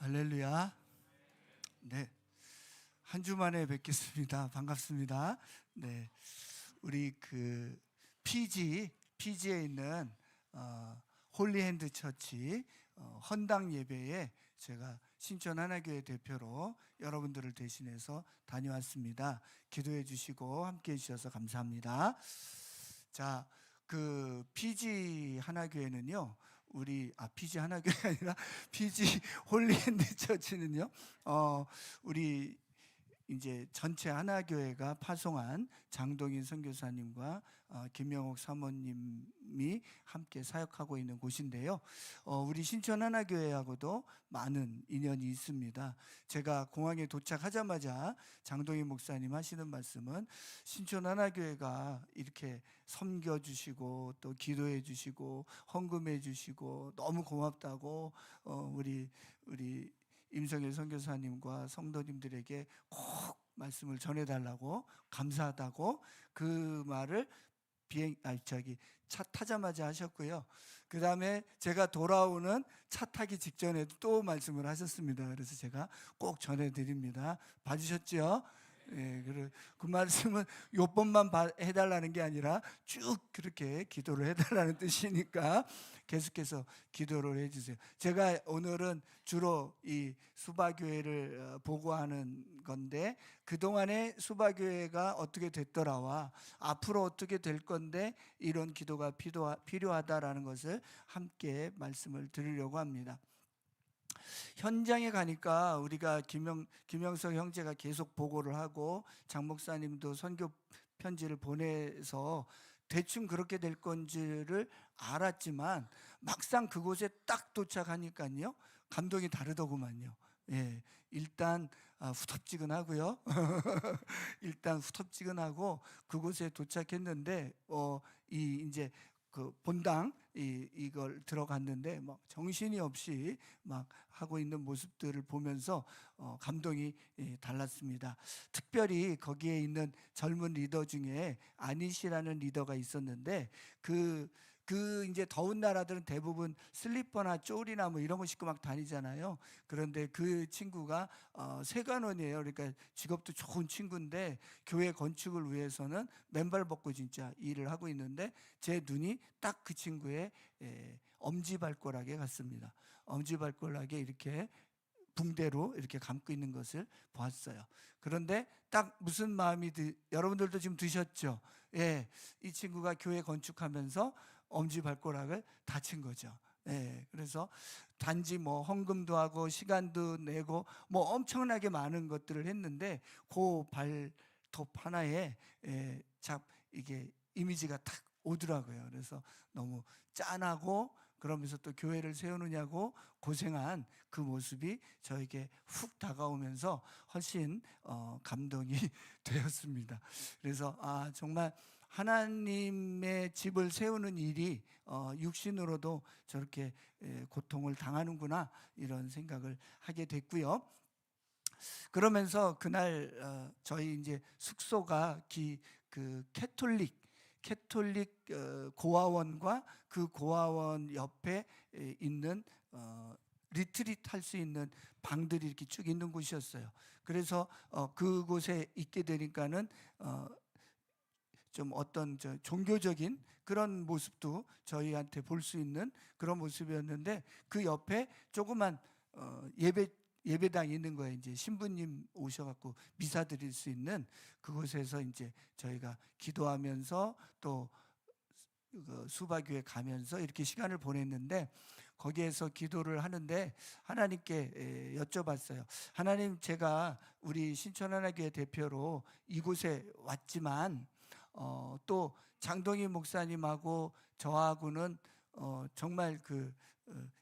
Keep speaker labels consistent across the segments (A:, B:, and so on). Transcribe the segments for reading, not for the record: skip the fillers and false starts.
A: 할렐루야. 네. 한 주 만에 뵙겠습니다. 반갑습니다. 네. 우리 피지에 있는 홀리핸드 처치 헌당 예배에 제가 신촌 하나교회 대표로 여러분들을 대신해서 다녀왔습니다. 기도해 주시고 함께 해 주셔서 감사합니다. 자, 피지 하나교회는요, 피지 하나교회가 아니라 피지 홀리핸드 처치는요, 우리 이제 전체 하나교회가 파송한 장동인 선교사님과 김명옥 사모님이 함께 사역하고 있는 곳인데요. 우리 신촌 하나교회하고도 많은 인연이 있습니다. 제가 공항에 도착하자마자 장동인 목사님 하시는 말씀은 신촌 하나교회가 이렇게 섬겨주시고 또 기도해 주시고 헌금해 주시고 너무 고맙다고 우리 임성일 선교사님과 성도님들에게 꼭 말씀을 전해달라고, 감사하다고 그 말을 차 타자마자 하셨고요. 그 다음에 제가 돌아오는 차 타기 직전에도 또 말씀을 하셨습니다. 그래서 제가 꼭 전해드립니다. 봐주셨죠? 예, 그 말씀은 요번만 해달라는 게 아니라 쭉 그렇게 기도를 해달라는 뜻이니까 계속해서 기도를 해주세요. 제가 오늘은 주로 이 수바교회를 보고하는 건데, 그동안의 수바교회가 어떻게 됐더라와 앞으로 어떻게 될 건데 이런 기도가 필요하다라는 것을 함께 말씀을 드리려고 합니다. 현장에 가니까 우리가 김영석 형제가 계속 보고를 하고 장 목사님도 선교 편지를 보내서 대충 그렇게 될 건지를 알았지만 막상 그곳에 딱 도착하니까요, 감동이 다르더구만요. 예, 일단 후텁지근하고요. 일단 후텁지근하고 그곳에 도착했는데 이제 본당 이걸 들어갔는데 막 정신이 없이 막 하고 있는 모습들을 보면서 감동이 달랐습니다. 특별히 거기에 있는 젊은 리더 중에 아니시라는 리더가 있었는데 이제 더운 나라들은 대부분 슬리퍼나 쪼리나 뭐 이런 거 신고 막 다니잖아요. 그런데 그 친구가 세관원이에요. 그러니까 직업도 좋은 친구인데 교회 건축을 위해서는 맨발 벗고 진짜 일을 하고 있는데 제 눈이 딱 그 친구의 엄지발가락에 갔습니다. 엄지발가락에 이렇게 붕대로 이렇게 감고 있는 것을 보았어요. 그런데 딱 무슨 마음이 여러분들도 지금 드셨죠? 예, 이 친구가 교회 건축하면서 엄지발가락을 다친 거죠. 예, 그래서 단지 뭐 헌금도 하고 시간도 내고 뭐 엄청나게 많은 것들을 했는데 그 발톱 하나에 이게 이미지가 탁 오더라고요. 그래서 너무 짠하고 그러면서 또 교회를 세우느냐고 고생한 그 모습이 저에게 훅 다가오면서 훨씬 감동이 되었습니다. 그래서 정말 하나님의 집을 세우는 일이 육신으로도 저렇게 고통을 당하는구나 이런 생각을 하게 됐고요. 그러면서 그날 저희 이제 숙소가 캐톨릭 고아원과 그 고아원 옆에 있는 리트릿 할 수 있는 방들이 이렇게 쭉 있는 곳이었어요. 그래서 그곳에 있게 되니까는 좀 어떤 종교적인 그런 모습도 저희한테 볼 수 있는 그런 모습이었는데 그 옆에 조그만 예배당이 있는 거예요. 이제 신부님 오셔갖고 미사 드릴 수 있는 그곳에서 이제 저희가 기도하면서 또 수바교회 가면서 이렇게 시간을 보냈는데, 거기에서 기도를 하는데 하나님께 여쭤봤어요. 하나님, 제가 우리 신촌하나교회 대표로 이곳에 왔지만 또 장동희 목사님하고 저하고는 정말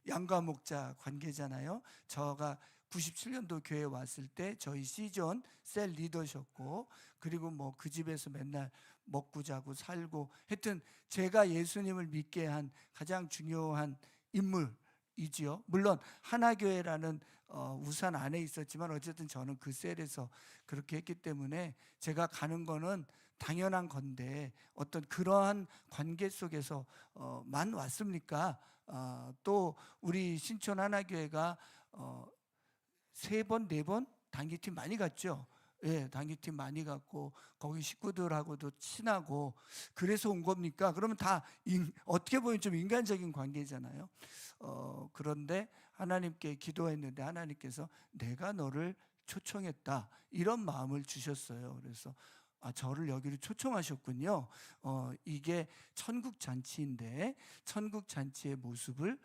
A: 양가 목자 관계잖아요. 저가 97년도 교회에 왔을 때 저희 C존 셀 리더셨고, 그리고 뭐 그 집에서 맨날 먹고 자고 살고 하여튼 제가 예수님을 믿게 한 가장 중요한 인물이지요. 물론 하나교회라는 우산 안에 있었지만 어쨌든 저는 그 셀에서 그렇게 했기 때문에 제가 가는 거는 당연한 건데 어떤 그러한 관계 속에서만 왔습니까? 또 우리 신촌 하나교회가 3번, 4번 단기팀 많이 갔죠. 예, 단기팀 많이 갔고 거기 식구들하고도 친하고 그래서 온 겁니까? 그러면 다 어떻게 보면 좀 인간적인 관계잖아요. 그런데 하나님께 기도했는데 하나님께서 내가 너를 초청했다 이런 마음을 주셨어요. 그래서 저를 여기로 초청하셨군요. 이게 천국 잔치인데 천국 잔치의 모습을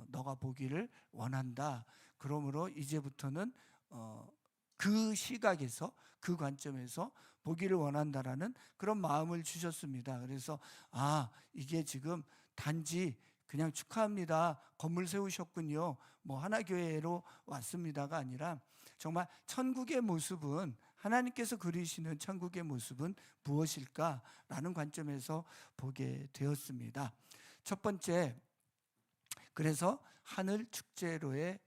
A: 너가 보기를 원한다. 그러므로 이제부터는 그 시각에서 그 관점에서 보기를 원한다라는 그런 마음을 주셨습니다. 그래서 이게 지금 단지 그냥 축하합니다. 건물 세우셨군요. 뭐 하나교회로 왔습니다가 아니라 정말 천국의 모습은 하나님께서 그리시는 천국의 모습은 무엇일까라는 관점에서 보게 되었습니다. 첫 번째, 그래서 하늘 축제로의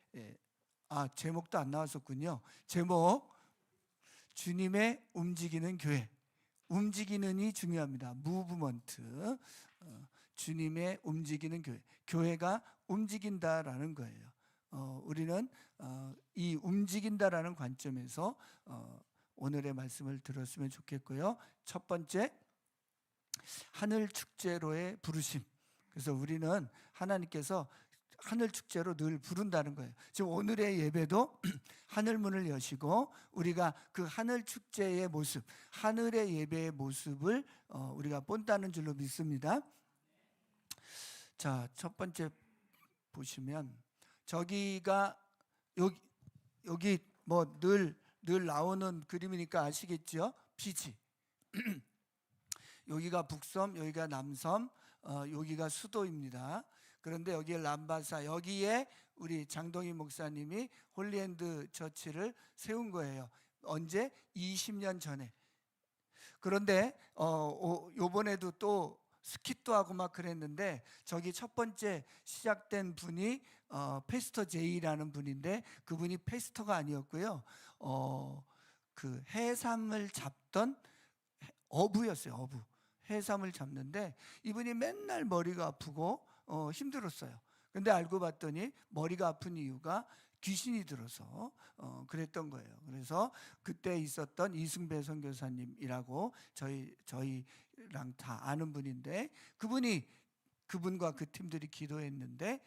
A: 제목도 안 나왔었군요. 제목 주님의 움직이는 교회. 움직이는이 중요합니다. 무브먼트. 주님의 움직이는 교회. 교회가 움직인다라는 거예요. 우리는 이 움직인다라는 관점에서 오늘의 말씀을 들었으면 좋겠고요. 첫 번째, 하늘 축제로의 부르심. 그래서 우리는 하나님께서 하늘 축제로 늘 부른다는 거예요. 지금 오늘의 예배도 하늘 문을 여시고 우리가 그 하늘 축제의 모습, 하늘의 예배의 모습을 우리가 본다는 줄로 믿습니다. 자, 첫 번째 보시면 저기가 여기 뭐 늘 나오는 그림이니까 아시겠죠? 피지. 여기가 북섬, 여기가 남섬, 여기가 수도입니다. 그런데 여기에 람바사, 여기에 우리 장동희 목사님이 홀리핸드 처치를 세운 거예요. 언제? 20년 전에. 그런데 요번에도 또 스킷도 하고 막 그랬는데 저기 첫 번째 시작된 분이 패스터 제이라는 분인데 그분이 패스터가 아니었고요. 그 해삼을 잡던 어부였어요. 어부. 해삼을 잡는데 이분이 맨날 머리가 아프고 힘들었어요. 근데 알고 봤더니 머리가 아픈 이유가 귀신이 들어서 그랬던 거예요. 그래서 그때 있었던 이승배 선교사님이라고 저희랑 다 아는 분인데 그분과 그 팀들이 기도했는데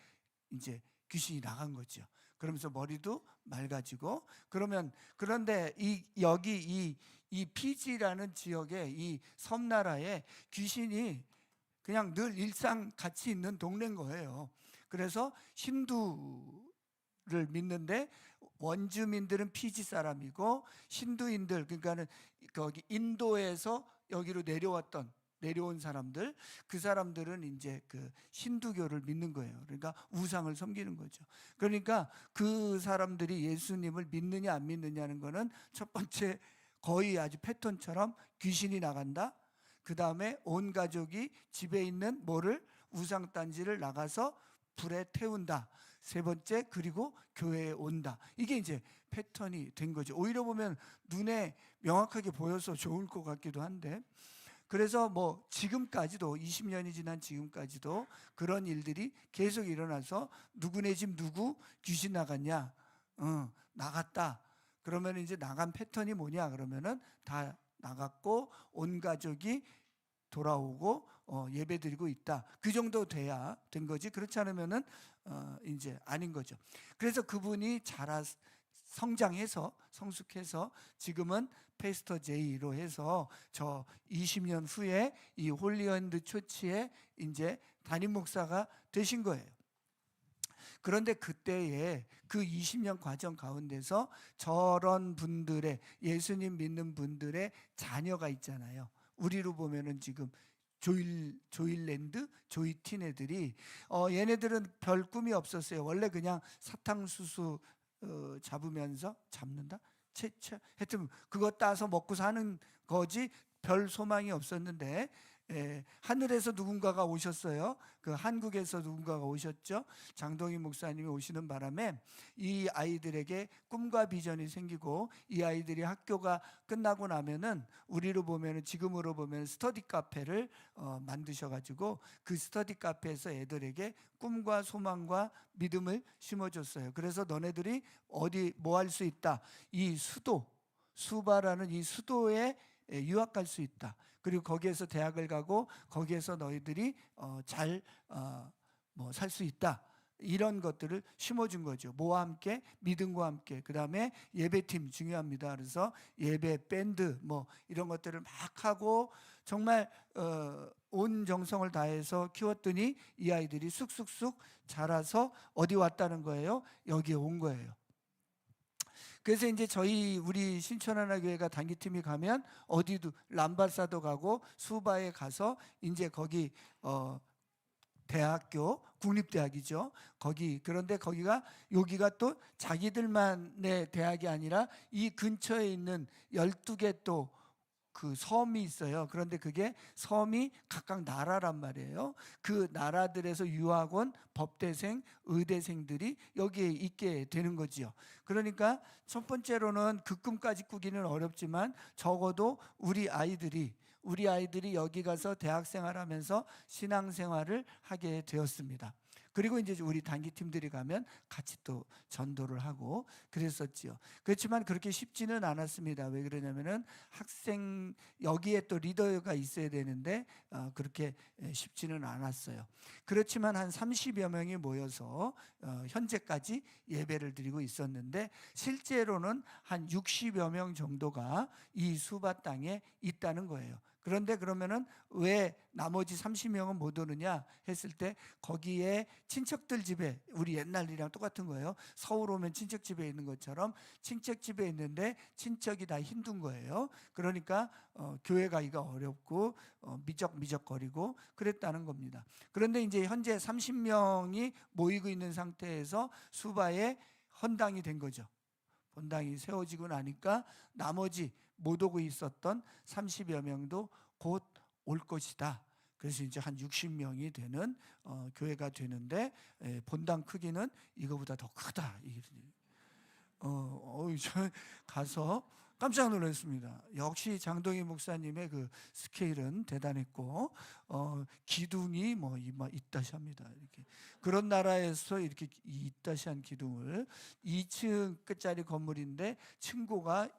A: 이제 귀신이 나간 거죠. 그러면서 머리도 맑아지고 그런데 여기 이 피지라는 지역에 이 섬나라에 귀신이 그냥 늘 일상 같이 있는 동네인 거예요. 그래서 힌두를 믿는데 원주민들은 피지 사람이고 힌두인들 그러니까는 거기 인도에서 여기로 내려온 사람들 그 사람들은 이제 그 힌두교를 믿는 거예요. 그러니까 우상을 섬기는 거죠. 그러니까 그 사람들이 예수님을 믿느냐 안 믿느냐는 거는 첫 번째 거의 아주 패턴처럼 귀신이 나간다. 그 다음에 온 가족이 집에 있는 우상단지를 나가서 불에 태운다. 세 번째, 그리고 교회에 온다. 이게 이제 패턴이 된 거죠. 오히려 보면 눈에 명확하게 보여서 좋을 것 같기도 한데 그래서 뭐 지금까지도 20년이 지난 지금까지도 그런 일들이 계속 일어나서 누구네 집 누구 귀신 나갔냐? 나갔다. 그러면 이제 나간 패턴이 뭐냐? 그러면은 다 나갔고 온 가족이 돌아오고 예배드리고 있다. 그 정도 돼야 된 거지. 그렇지 않으면은 이제 아닌 거죠. 그래서 그분이 성장해서 성숙해서 지금은 패스터 제이로 해서 저 20년 후에 이 홀리핸드 초치에 이제 담임 목사가 되신 거예요. 그런데 그때에 그 20년 과정 가운데서 저런 분들의 예수님 믿는 분들의 자녀가 있잖아요. 우리로 보면은 지금 조일랜드, 조이틴 애들이 얘네들은 별 꿈이 없었어요. 원래 그냥 사탕수수 잡는다? 하여튼 그거 따서 먹고 사는 거지 별 소망이 없었는데 하늘에서 누군가가 오셨어요. 그 한국에서 누군가가 오셨죠. 장동희 목사님이 오시는 바람에 이 아이들에게 꿈과 비전이 생기고, 이 아이들이 학교가 끝나고 나면은 우리로 보면은, 지금으로 보면 스터디 카페를 만드셔가지고 그 스터디 카페에서 애들에게 꿈과 소망과 믿음을 심어줬어요. 그래서 너네들이 어디 뭐 할 수 있다, 이 수바라는 이 수도에 유학 갈 수 있다. 그리고 거기에서 대학을 가고 거기에서 너희들이 잘 뭐 살 수 있다. 이런 것들을 심어준 거죠. 뭐와 함께? 믿음과 함께. 그 다음에 예배팀 중요합니다. 그래서 예배, 밴드 뭐 이런 것들을 막 하고 정말 온 정성을 다해서 키웠더니 이 아이들이 쑥쑥쑥 자라서 어디 왔다는 거예요? 여기에 온 거예요. 그래서 이제 우리 신천하나교회가 단기팀이 가면 어디도 람바사도 가고 수바에 가서 이제 거기 대학교, 국립대학이죠. 그런데 거기가, 여기가 또 자기들만의 대학이 아니라 이 근처에 있는 12개 또 그 섬이 있어요. 그런데 그게 섬이 각각 나라란 말이에요. 그 나라들에서 유학원, 법대생, 의대생들이 여기에 있게 되는 거지요. 그러니까 첫 번째로는 그 꿈까지 꾸기는 어렵지만 적어도 우리 아이들이 여기 가서 대학생활하면서 신앙생활을 하게 되었습니다. 그리고 이제 우리 단기팀들이 가면 같이 또 전도를 하고 그랬었지요. 그렇지만 그렇게 쉽지는 않았습니다. 왜 그러냐면은 여기에 또 리더가 있어야 되는데 그렇게 쉽지는 않았어요. 그렇지만 한 30여 명이 모여서 현재까지 예배를 드리고 있었는데, 실제로는 한 60여 명 정도가 이 수바 땅에 있다는 거예요. 그런데 그러면은 왜 나머지 30명은 못 오느냐 했을 때, 거기에 친척들 집에, 우리 옛날이랑 똑같은 거예요. 서울 오면 친척 집에 있는 것처럼 친척 집에 있는데 친척이 다 힘든 거예요. 그러니까 교회 가기가 어렵고 미적미적거리고 그랬다는 겁니다. 그런데 이제 현재 30명이 모이고 있는 상태에서 수바에 헌당이 된 거죠. 본당이 세워지고 나니까 나머지 못 오고 있었던 30여 명도 곧 올 것이다. 그래서 이제 한 60명이 되는 교회가 되는데, 본당 크기는 이거보다 더 크다. 저 가서 깜짝 놀랐습니다. 역시 장동희 목사님의 그 스케일은 대단했고, 기둥이 뭐 이따시합니다. 이렇게 그런 나라에서 이렇게 이따시한 기둥을, 2층 끝짜리 건물인데 층고가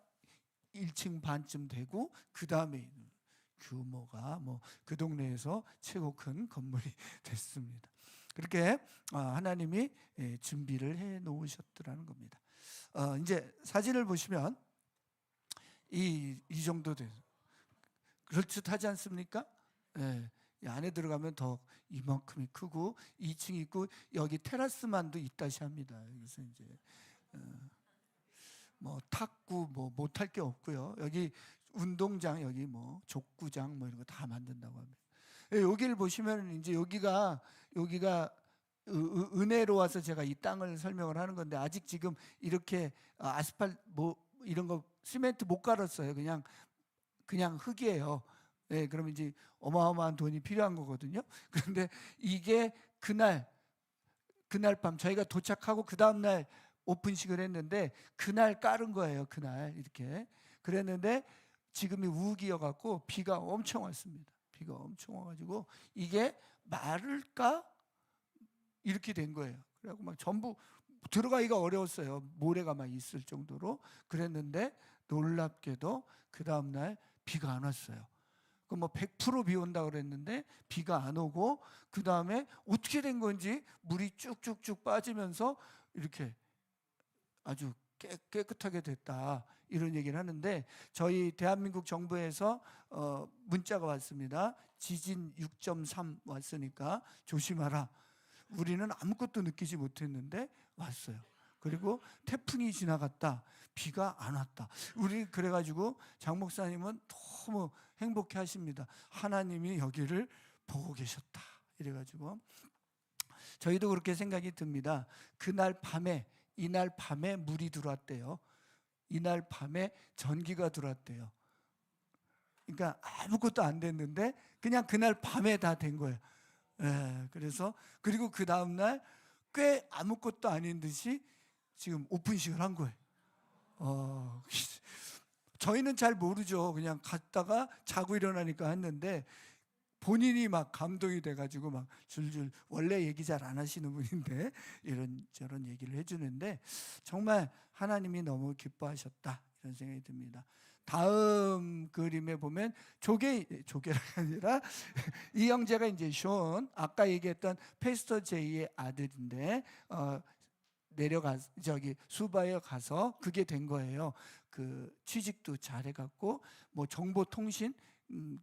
A: 1층 반쯤 되고, 그 다음에 있는 규모가 뭐 그 동네에서 최고 큰 건물이 됐습니다. 그렇게 하나님이 준비를 해 놓으셨더라는 겁니다. 이제 사진을 보시면 이 정도 돼요. 그럴듯하지 않습니까? 이 안에 들어가면 더 이만큼이 크고 2층 있고, 여기 테라스만도 있다시 합니다. 그래서 이제 뭐 탁구 뭐 못할 게 없고요. 여기 운동장, 여기 뭐 족구장 뭐 이런 거 다 만든다고 합니다. 여기를 보시면 이제 여기가 은혜로 와서 제가 이 땅을 설명을 하는 건데, 아직 지금 이렇게 아스팔트 뭐 이런 거 시멘트 못 깔았어요. 그냥 흙이에요. 그러면 이제 어마어마한 돈이 필요한 거거든요. 그런데 이게 그날 밤 저희가 도착하고 그 다음 날 오픈식을 했는데, 그날 깔은 거예요. 그날 이렇게 그랬는데 지금이 우기여 갖고 비가 엄청 왔습니다. 비가 엄청 와가지고 이게 마를까 이렇게 된 거예요. 그래갖고 막 전부 들어가기가 어려웠어요. 모래가 막 있을 정도로 그랬는데, 놀랍게도 그 다음 날 비가 안 왔어요. 그 뭐 100%비 온다 그랬는데 비가 안 오고, 그 다음에 어떻게 된 건지 물이 쭉쭉쭉 빠지면서 이렇게 아주 깨끗하게 됐다, 이런 얘기를 하는데, 저희 대한민국 정부에서 문자가 왔습니다. 지진 6.3 왔으니까 조심하라. 우리는 아무것도 느끼지 못했는데 왔어요. 그리고 태풍이 지나갔다. 비가 안 왔다. 우리 그래가지고 장 목사님은 너무 행복해 하십니다. 하나님이 여기를 보고 계셨다. 이래가지고 저희도 그렇게 생각이 듭니다. 이날 밤에 물이 들어왔대요. 이날 밤에 전기가 들어왔대요. 그러니까 아무것도 안 됐는데 그냥 그날 밤에 다 된 거예요. 예, 그래서 그리고 그 다음 날 꽤 아무것도 아닌 듯이 지금 오픈식을 한 거예요. 저희는 잘 모르죠. 그냥 갔다가 자고 일어나니까 했는데 본인이 막 감동이 돼가지고 막 줄줄, 원래 얘기 잘 안 하시는 분인데 이런저런 얘기를 해주는데 정말 하나님이 너무 기뻐하셨다, 이런 생각이 듭니다. 다음 그림에 보면 조개가 아니라 이 형제가 이제 숀, 아까 얘기했던 페스터 제이의 아들인데 내려가 수바에 가서 그게 된 거예요. 그 취직도 잘해갖고 뭐 정보통신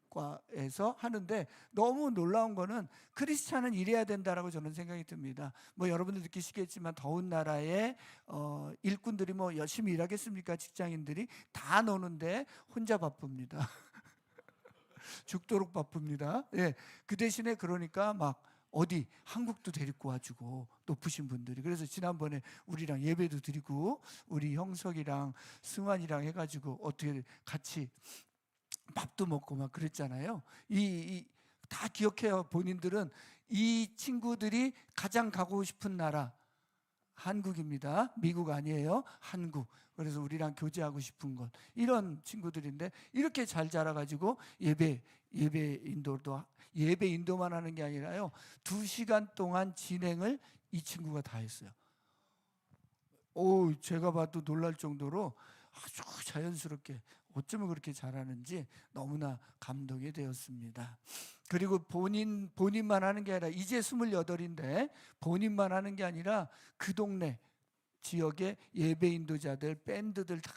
A: 과에서 하는데, 너무 놀라운 거는 크리스찬은 이래야 된다라고 저는 생각이 듭니다. 뭐 여러분들 느끼시겠지만 더운 나라에 일꾼들이 뭐 열심히 일하겠습니까? 직장인들이 다 노는데 혼자 바쁩니다. 죽도록 바쁩니다. 예, 그 대신에 그러니까 막 어디 한국도 데리고 와주고, 높으신 분들이. 그래서 지난번에 우리랑 예배도 드리고 우리 형석이랑 승환이랑 해가지고 어떻게 같이 밥도 먹고 막 그랬잖아요. 다 기억해요. 본인들은 이 친구들이 가장 가고 싶은 나라 한국입니다. 미국 아니에요. 한국. 그래서 우리랑 교제하고 싶은 것, 이런 친구들인데 이렇게 잘 자라가지고 예배 인도만 하는 게 아니라요, 2시간 동안 진행을 이 친구가 다 했어요. 제가 봐도 놀랄 정도로 아주 자연스럽게, 어쩌면 그렇게 잘하는지 너무나 감동이 되었습니다. 그리고 본인만 하는 게 아니라, 이제 28인데 본인만 하는 게 아니라 그 동네 지역의 예배 인도자들, 밴드들 다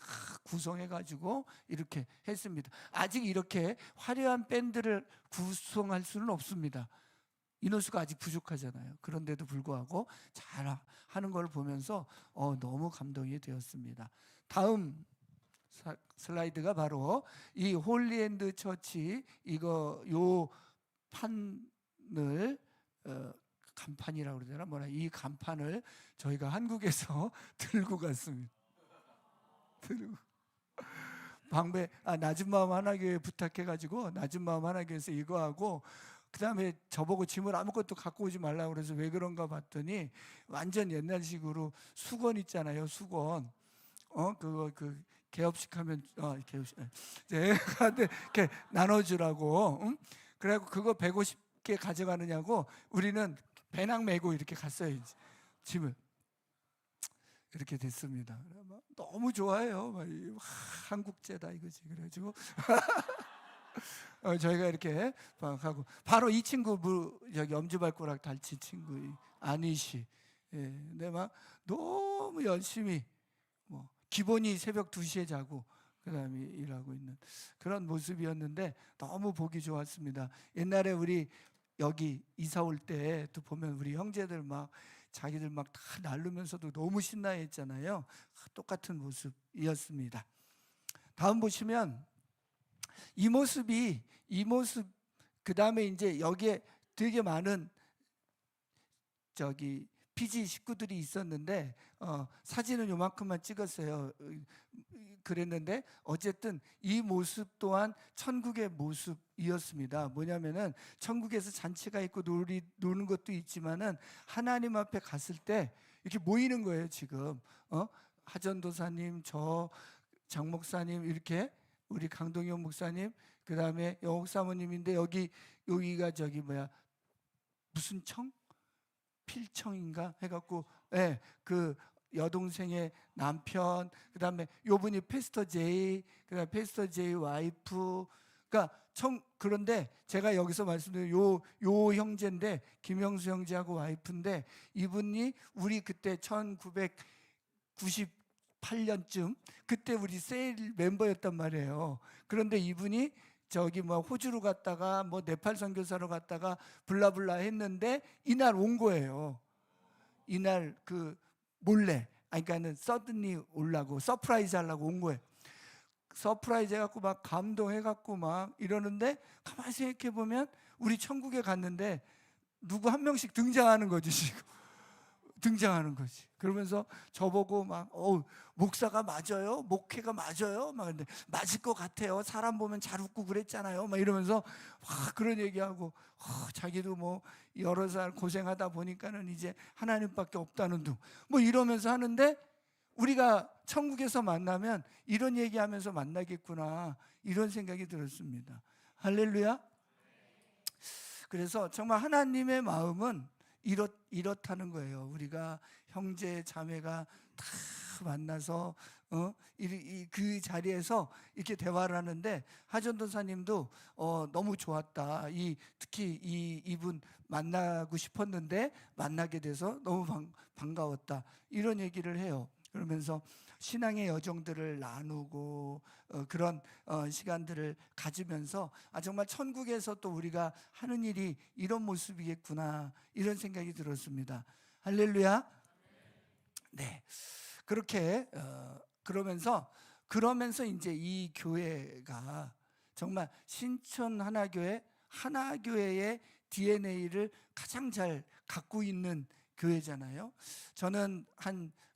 A: 구성해가지고 이렇게 했습니다. 아직 이렇게 화려한 밴드를 구성할 수는 없습니다. 인원수가 아직 부족하잖아요. 그런데도 불구하고 잘 하는 걸 보면서 너무 감동이 되었습니다. 다음 슬라이드가 바로 이 홀리핸드 처치, 요 판을 간판이라고 그러잖아, 이 간판을 저희가 한국에서 들고 갔습니다. 방배 낮은 마음 하나교회 부탁해가지고 낮은 마음 하나교회에서 이거 하고, 그 다음에 저보고 짐을 아무것도 갖고 오지 말라고 그래서 왜 그런가 봤더니, 완전 옛날식으로 수건 있잖아요, 수건. 그거 개업식 하면 개업식 이렇게 나눠주라고. 그래갖고 그거 150개 가져가느냐고 우리는 배낭 메고 이렇게 갔어요. 짐을. 이렇게 됐습니다. 너무 좋아해요. 한국제다 이거지. 그래가지고 저희가 이렇게 막 하고, 바로 이 친구 여기 엄지발가락 달친 친구 아니시. 근데 막 너무 열심히, 기본이 새벽 2시에 자고 그 다음에 일하고 있는 그런 모습이었는데 너무 보기 좋았습니다. 옛날에 우리 여기 이사 올 때 또 보면 우리 형제들 막 자기들 막 다 나르면서도 너무 신나했잖아요. 똑같은 모습이었습니다. 다음 보시면 이 모습, 그 다음에 이제 여기에 되게 많은 피지 식구들이 있었는데 사진은 요만큼만 찍었어요. 그랬는데 어쨌든 이 모습 또한 천국의 모습이었습니다. 뭐냐면은 천국에서 잔치가 있고 노는 것도 있지만은 하나님 앞에 갔을 때 이렇게 모이는 거예요. 지금 하전도사님, 저 장 목사님, 이렇게 우리 강동현 목사님, 그 다음에 영옥 사모님인데 여기가 무슨 청? 필청인가 해갖고, 그 여동생의 남편, 그 다음에 요분이 페스터 제이, 그 다음에 페스터 제이 와이프. 그러니까 그런데 제가 여기서 말씀드린 요 형제인데, 김영수 형제하고 와이프인데, 이분이 우리 그때 1998년쯤 그때 우리 세일 멤버였단 말이에요. 그런데 이분이 호주로 갔다가 네팔 선교사로 갔다가 블라블라 했는데 이날 온 거예요. 이날 몰래, 그러니까는 서든리 오려고, 서프라이즈 하려고 온 거예요. 서프라이즈 해갖고 막 감동해갖고 막 이러는데, 가만히 생각해 보면 우리 천국에 갔는데 누구 한 명씩 등장하는 거지 지금. 등장하는 거지. 그러면서 저보고 막 목사가 맞아요? 목회가 맞아요? 막 근데 맞을 것 같아요. 사람 보면 잘 웃고 그랬잖아요. 막 이러면서 막 그런 얘기하고 자기도 뭐 여러 살 고생하다 보니까는 이제 하나님밖에 없다는 둥 뭐 이러면서 하는데 우리가 천국에서 만나면 이런 얘기하면서 만나겠구나 이런 생각이 들었습니다. 할렐루야. 그래서 정말 하나님의 마음은 이렇다는 거예요. 우리가 형제 자매가 다 만나서 그 자리에서 이렇게 대화를 하는데 하전도사님도 너무 좋았다. 특히 이분 만나고 싶었는데 만나게 돼서 너무 반가웠다. 이런 얘기를 해요. 그러면서 신앙의 여정들을 나누고 그런 시간들을 가지면서 정말 천국에서 또 우리가 하는 일이 이런 모습이겠구나 이런 생각이 들었습니다. 할렐루야. 네, 그렇게 그러면서 이제 이 교회가 정말 신천 하나교회의 DNA를 가장 잘 갖고 있는 교회잖아요. 저는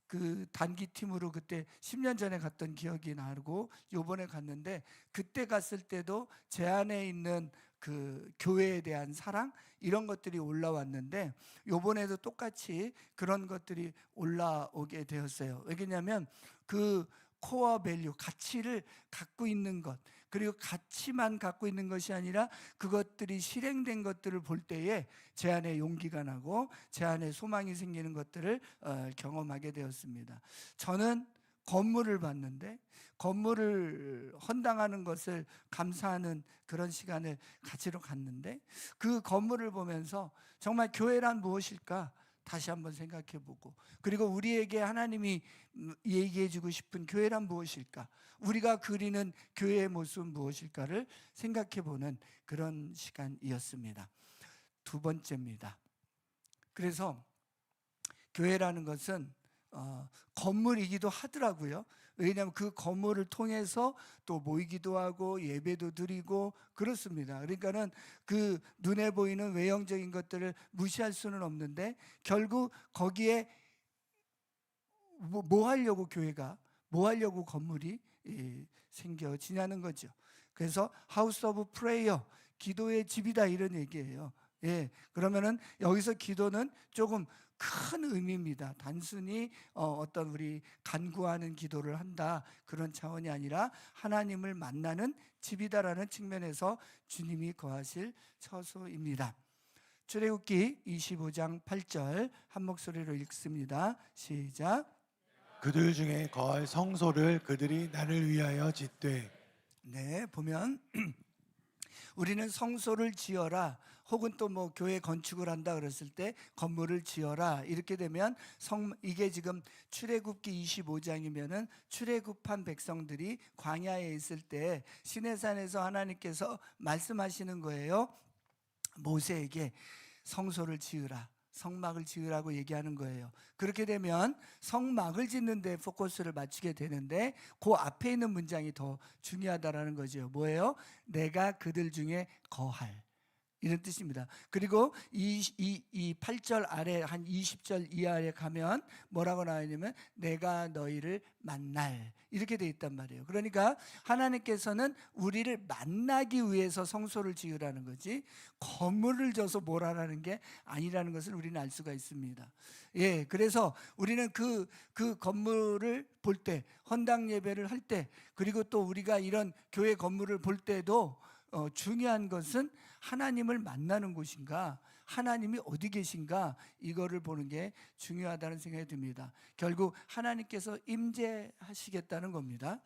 A: 그 단기 팀으로 그때 10년 전에 갔던 기억이 나고 요번에 갔는데 그때 갔을 때도 제 안에 있는 그 교회에 대한 사랑 이런 것들이 올라왔는데 요번에도 똑같이 그런 것들이 올라오게 되었어요. 왜냐하면 그 코어 밸류, 가치를 갖고 있는 것, 그리고 가치만 갖고 있는 것이 아니라 그것들이 실행된 것들을 볼 때에 제 안에 용기가 나고 제 안에 소망이 생기는 것들을 경험하게 되었습니다. 저는 건물을 봤는데 건물을 헌당하는 것을 감사하는 그런 시간을 가지러 갔는데 그 건물을 보면서 정말 교회란 무엇일까 다시 한번 생각해 보고, 그리고 우리에게 하나님이 얘기해 주고 싶은 교회란 무엇일까, 우리가 그리는 교회의 모습은 무엇일까를 생각해 보는 그런 시간이었습니다. 두 번째입니다. 그래서 교회라는 것은 건물이기도 하더라고요. 왜냐하면 그 건물을 통해서 또 모이기도 하고 예배도 드리고 그렇습니다. 그러니까는 그 눈에 보이는 외형적인 것들을 무시할 수는 없는데 결국 거기에 뭐 하려고 교회가, 뭐 하려고 건물이 생겨지냐는 거죠. 그래서 하우스 오브 프레이어, 기도의 집이다 이런 얘기예요. 그러면은 여기서 기도는 조금 큰 의미입니다. 단순히 어떤 우리 간구하는 기도를 한다 그런 차원이 아니라 하나님을 만나는 집이다라는 측면에서 주님이 거하실 처소입니다. 출애굽기 25장 8절 한 목소리로 읽습니다. 시작.
B: 그들 중에 거할 성소를 그들이 나를 위하여 짓되.
A: 네, 보면 우리는 성소를 지어라 혹은 또 뭐 교회 건축을 한다 그랬을 때 건물을 지어라 이렇게 되면 이게 지금 출애굽기 25장이면은 출애굽한 백성들이 광야에 있을 때 시내산에서 하나님께서 말씀하시는 거예요. 모세에게 성소를 지으라, 성막을 지으라고 얘기하는 거예요. 그렇게 되면 성막을 짓는 데 포커스를 맞추게 되는데 그 앞에 있는 문장이 더 중요하다라는 거죠. 뭐예요? 내가 그들 중에 거할, 이런 뜻입니다. 그리고 이 8절 아래 한 20절 이하에 가면 뭐라고 나와있냐면 내가 너희를 만날, 이렇게 돼 있단 말이에요. 그러니까 하나님께서는 우리를 만나기 위해서 성소를 지으라는 거지 건물을 져서 뭘 하라는 게 아니라는 것을 우리는 알 수가 있습니다. 그래서 우리는 그 건물을 볼 때, 헌당 예배를 할 때, 그리고 또 우리가 이런 교회 건물을 볼 때도 중요한 것은 하나님을 만나는 곳인가, 하나님이 어디 계신가, 이거를 보는 게 중요하다는 생각이 듭니다. 결국 하나님께서 임재하시겠다는 겁니다.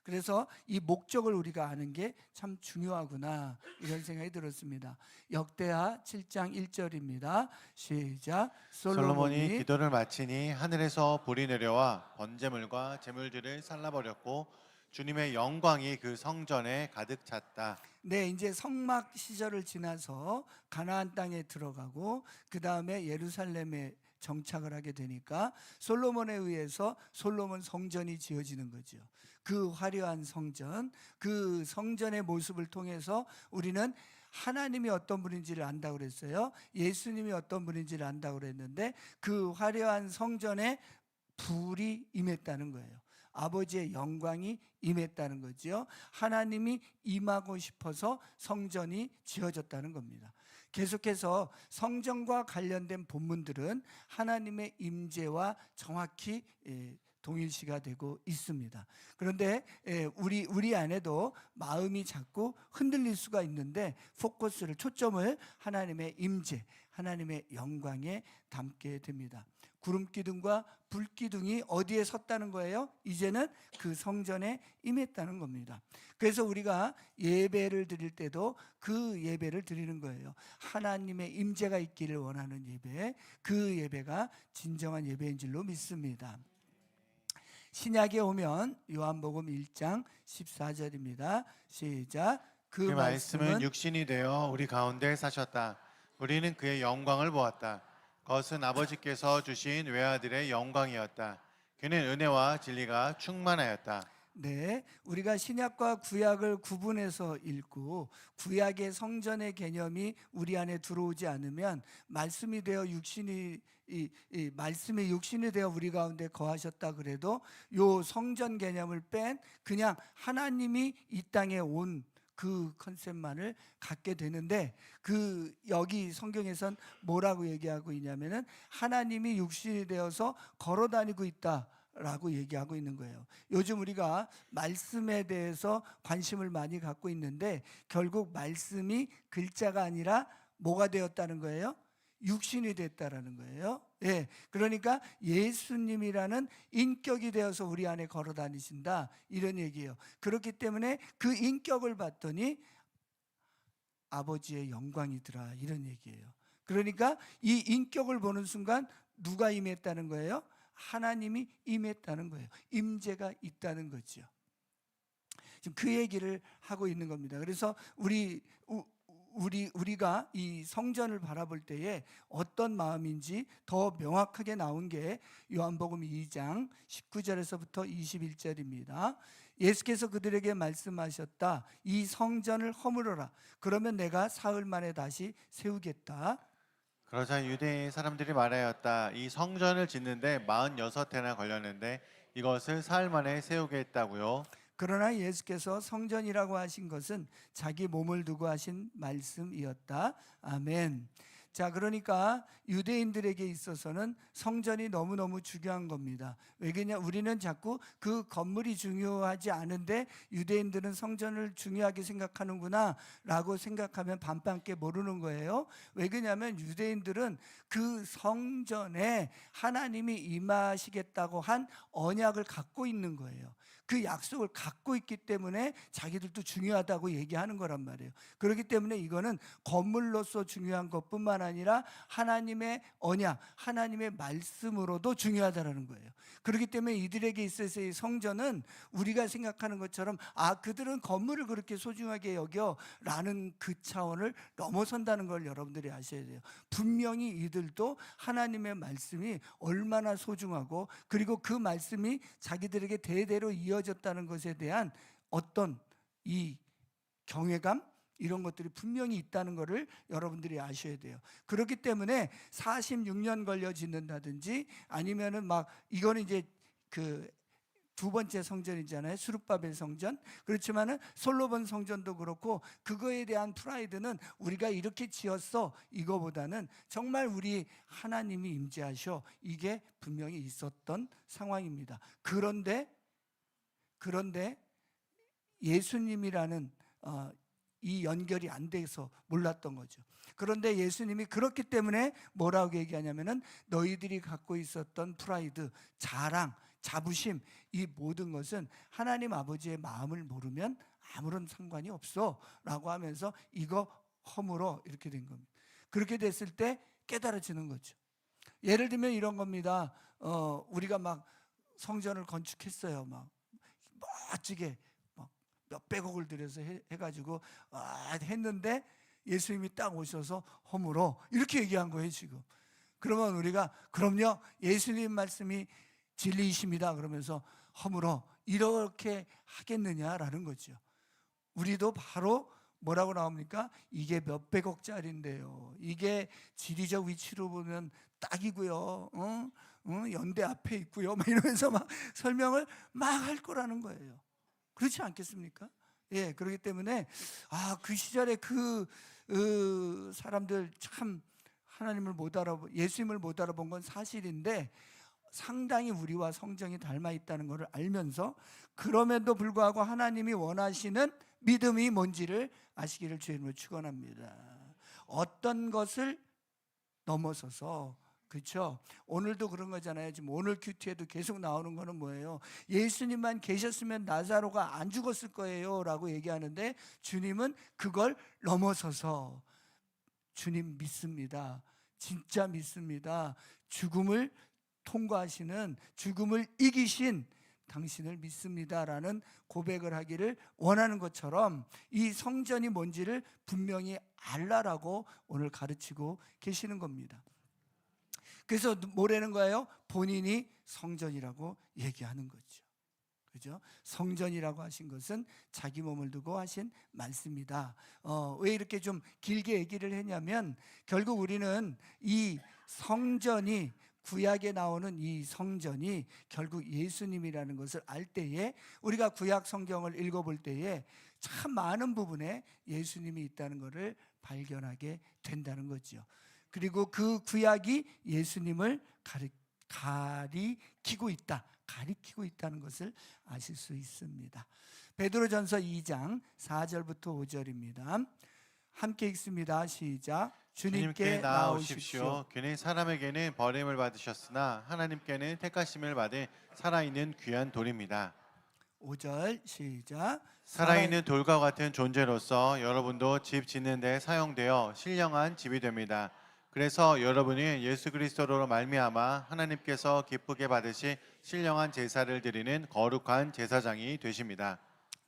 A: 그래서 이 목적을 우리가 아는 게 참 중요하구나 이런 생각이 들었습니다. 역대하 7장 1절입니다. 시작.
B: 솔로몬이 기도를 마치니 하늘에서 불이 내려와 번제물과 제물들을 살라버렸고 주님의 영광이 그 성전에 가득 찼다.
A: 네, 이제 성막 시절을 지나서 가나안 땅에 들어가고 그 다음에 예루살렘에 정착을 하게 되니까 솔로몬에 의해서 솔로몬 성전이 지어지는 거죠. 그 화려한 성전, 그 성전의 모습을 통해서 우리는 하나님이 어떤 분인지를 안다고 그랬어요. 예수님이 어떤 분인지를 안다고 그랬는데 그 화려한 성전에 불이 임했다는 거예요. 아버지의 영광이 임했다는 거죠. 하나님이 임하고 싶어서 성전이 지어졌다는 겁니다. 계속해서 성전과 관련된 본문들은 하나님의 임재와 정확히 동일시가 되고 있습니다. 그런데 우리 안에도 마음이 자꾸 흔들릴 수가 있는데 포커스를 초점을 하나님의 임재, 하나님의 영광에 담게 됩니다. 구름기둥과 불기둥이 어디에 섰다는 거예요? 이제는 그 성전에 임했다는 겁니다. 그래서 우리가 예배를 드릴 때도 그 예배를 드리는 거예요. 하나님의 임재가 있기를 원하는 예배, 그 예배가 진정한 예배인 줄로 믿습니다. 신약에 오면 요한복음 1장 14절입니다. 시작.
B: 그 말씀은 육신이 되어 우리 가운데 사셨다. 우리는 그의 영광을 보았다. 그것은 아버지께서 주신 외아들의 영광이었다. 그는 은혜와 진리가 충만하였다.
A: 네, 우리가 신약과 구약을 구분해서 읽고 구약의 성전의 개념이 우리 안에 들어오지 않으면 말씀이 되어 말씀이 육신이 되어 우리 가운데 거하셨다 그래도 요 성전 개념을 뺀 그냥 하나님이 이 땅에 온 그 컨셉만을 갖게 되는데 여기 성경에선 뭐라고 얘기하고 있냐면은 하나님이 육신이 되어서 걸어 다니고 있다 라고 얘기하고 있는 거예요. 요즘 우리가 말씀에 대해서 관심을 많이 갖고 있는데 결국 말씀이 글자가 아니라 뭐가 되었다는 거예요? 육신이 됐다라는 거예요. 예, 그러니까 예수님이라는 인격이 되어서 우리 안에 걸어 다니신다 이런 얘기예요. 그렇기 때문에 그 인격을 봤더니 아버지의 영광이더라 이런 얘기예요. 그러니까 이 인격을 보는 순간 누가 임했다는 거예요? 하나님이 임했다는 거예요. 임재가 있다는 거죠. 지금 그 얘기를 하고 있는 겁니다. 그래서 우리가 이 성전을 바라볼 때에 어떤 마음인지 더 명확하게 나온 게 요한복음 2장 19절에서부터 21절입니다. 예수께서 그들에게 말씀하셨다. 이 성전을 허물어라. 그러면 내가 사흘 만에 다시 세우겠다.
B: 그러자 유대 사람들이 말하였다. 이 성전을 짓는데 46해나 걸렸는데 이것을 사흘 만에 세우겠다고요?
A: 그러나 예수께서 성전이라고 하신 것은 자기 몸을 두고 하신 말씀이었다. 아멘. 자, 그러니까 유대인들에게 있어서는 성전이 너무너무 중요한 겁니다. 왜냐 우리는 자꾸 그 건물이 중요하지 않은데 유대인들은 성전을 중요하게 생각하는구나 라고 생각하면 반밖에 모르는 거예요. 왜 그러냐면 유대인들은 그 성전에 하나님이 임하시겠다고 한 언약을 갖고 있는 거예요. 그 약속을 갖고 있기 때문에 자기들도 중요하다고 얘기하는 거란 말이에요. 그렇기 때문에 이거는 건물로서 중요한 것뿐만 아니라 하나님의 언약, 하나님의 말씀으로도 중요하다는 거예요. 그렇기 때문에 이들에게 있어서 이 성전은 우리가 생각하는 것처럼 그들은 건물을 그렇게 소중하게 여겨라는 그 차원을 넘어선다는 걸 여러분들이 아셔야 돼요. 분명히 이들도 하나님의 말씀이 얼마나 소중하고 그리고 그 말씀이 자기들에게 대대로 이어졌다는 것에 대한 어떤 이 경외감 이런 것들이 분명히 있다는 것을 여러분들이 아셔야 돼요. 그렇기 때문에 46년 걸려 짓는다든지 아니면은 이거는 이제 그 두 번째 성전이잖아요. 수룹바벨 성전. 그렇지만은 솔로몬 성전도 그렇고 그거에 대한 프라이드는 우리가 이렇게 지었어 이거보다는 정말 우리 하나님이 임재하셔 이게 분명히 있었던 상황입니다. 그런데 예수님이라는 이 연결이 안 돼서 몰랐던 거죠. 그런데 예수님이 그렇기 때문에 뭐라고 얘기하냐면은 너희들이 갖고 있었던 프라이드, 자랑, 자부심 이 모든 것은 하나님 아버지의 마음을 모르면 아무런 상관이 없어 라고 하면서 이거 허물어 이렇게 된 겁니다. 그렇게 됐을 때 깨달아지는 거죠. 예를 들면 이런 겁니다. 우리가 성전을 건축했어요. 멋지게 몇백억을 들여서 해가지고 했는데 예수님이 딱 오셔서 허물어 이렇게 얘기한 거예요 지금. 그러면 우리가 그럼요 예수님 말씀이 진리이십니다 그러면서 허물어 이렇게 하겠느냐라는 거죠. 우리도 바로 뭐라고 나옵니까? 이게 몇백억짜리인데요. 이게 지리적 위치로 보면 딱이고요. 연대 앞에 있고요. 막 이러면서 막 설명을 막 할 거라는 거예요. 그렇지 않겠습니까? 예, 그렇기 때문에 그 시절에 사람들 참 하나님을 못 알아본, 예수님을 못 알아본 건 사실인데 상당히 우리와 성정이 닮아 있다는 것을 알면서 그럼에도 불구하고 하나님이 원하시는 믿음이 뭔지를 아시기를 주님으로 축원합니다. 어떤 것을 넘어서서, 그렇죠? 오늘도 그런 거잖아요. 지금 오늘 큐티에도 계속 나오는 거는 뭐예요? 예수님만 계셨으면 나사로가 안 죽었을 거예요 라고 얘기하는데 주님은 그걸 넘어서서 주님 믿습니다. 진짜 믿습니다. 죽음을 통과하시는, 죽음을 이기신 당신을 믿습니다라는 고백을 하기를 원하는 것처럼 이 성전이 뭔지를 분명히 알라라고 오늘 가르치고 계시는 겁니다. 그래서 뭐라는 거예요? 본인이 성전이라고 얘기하는 거죠. 그죠? 성전이라고 하신 것은 자기 몸을 두고 하신 말씀이다. 왜 이렇게 좀 길게 얘기를 했냐면 결국 우리는 이 성전이, 구약에 나오는 이 성전이 결국 예수님이라는 것을 알 때에, 우리가 구약 성경을 읽어볼 때에 참 많은 부분에 예수님이 있다는 것을 발견하게 된다는 거죠. 그리고 그 구약이 예수님을 가리키고 있다는 것을 아실 수 있습니다. 베드로전서 2장 4절부터 5절입니다. 함께 읽습니다. 시작. 주님께 나아오십시오.
B: 그는 사람에게는 버림을 받으셨으나 하나님께는 택하심을 받은 살아있는 귀한 돌입니다.
A: 5절 시작.
B: 살아있는 돌과 같은 존재로서 여러분도 집 짓는 데 사용되어 신령한 집이 됩니다. 그래서 여러분이 예수 그리스도로 말미암아 하나님께서 기쁘게 받으신 신령한 제사를 드리는 거룩한 제사장이 되십니다.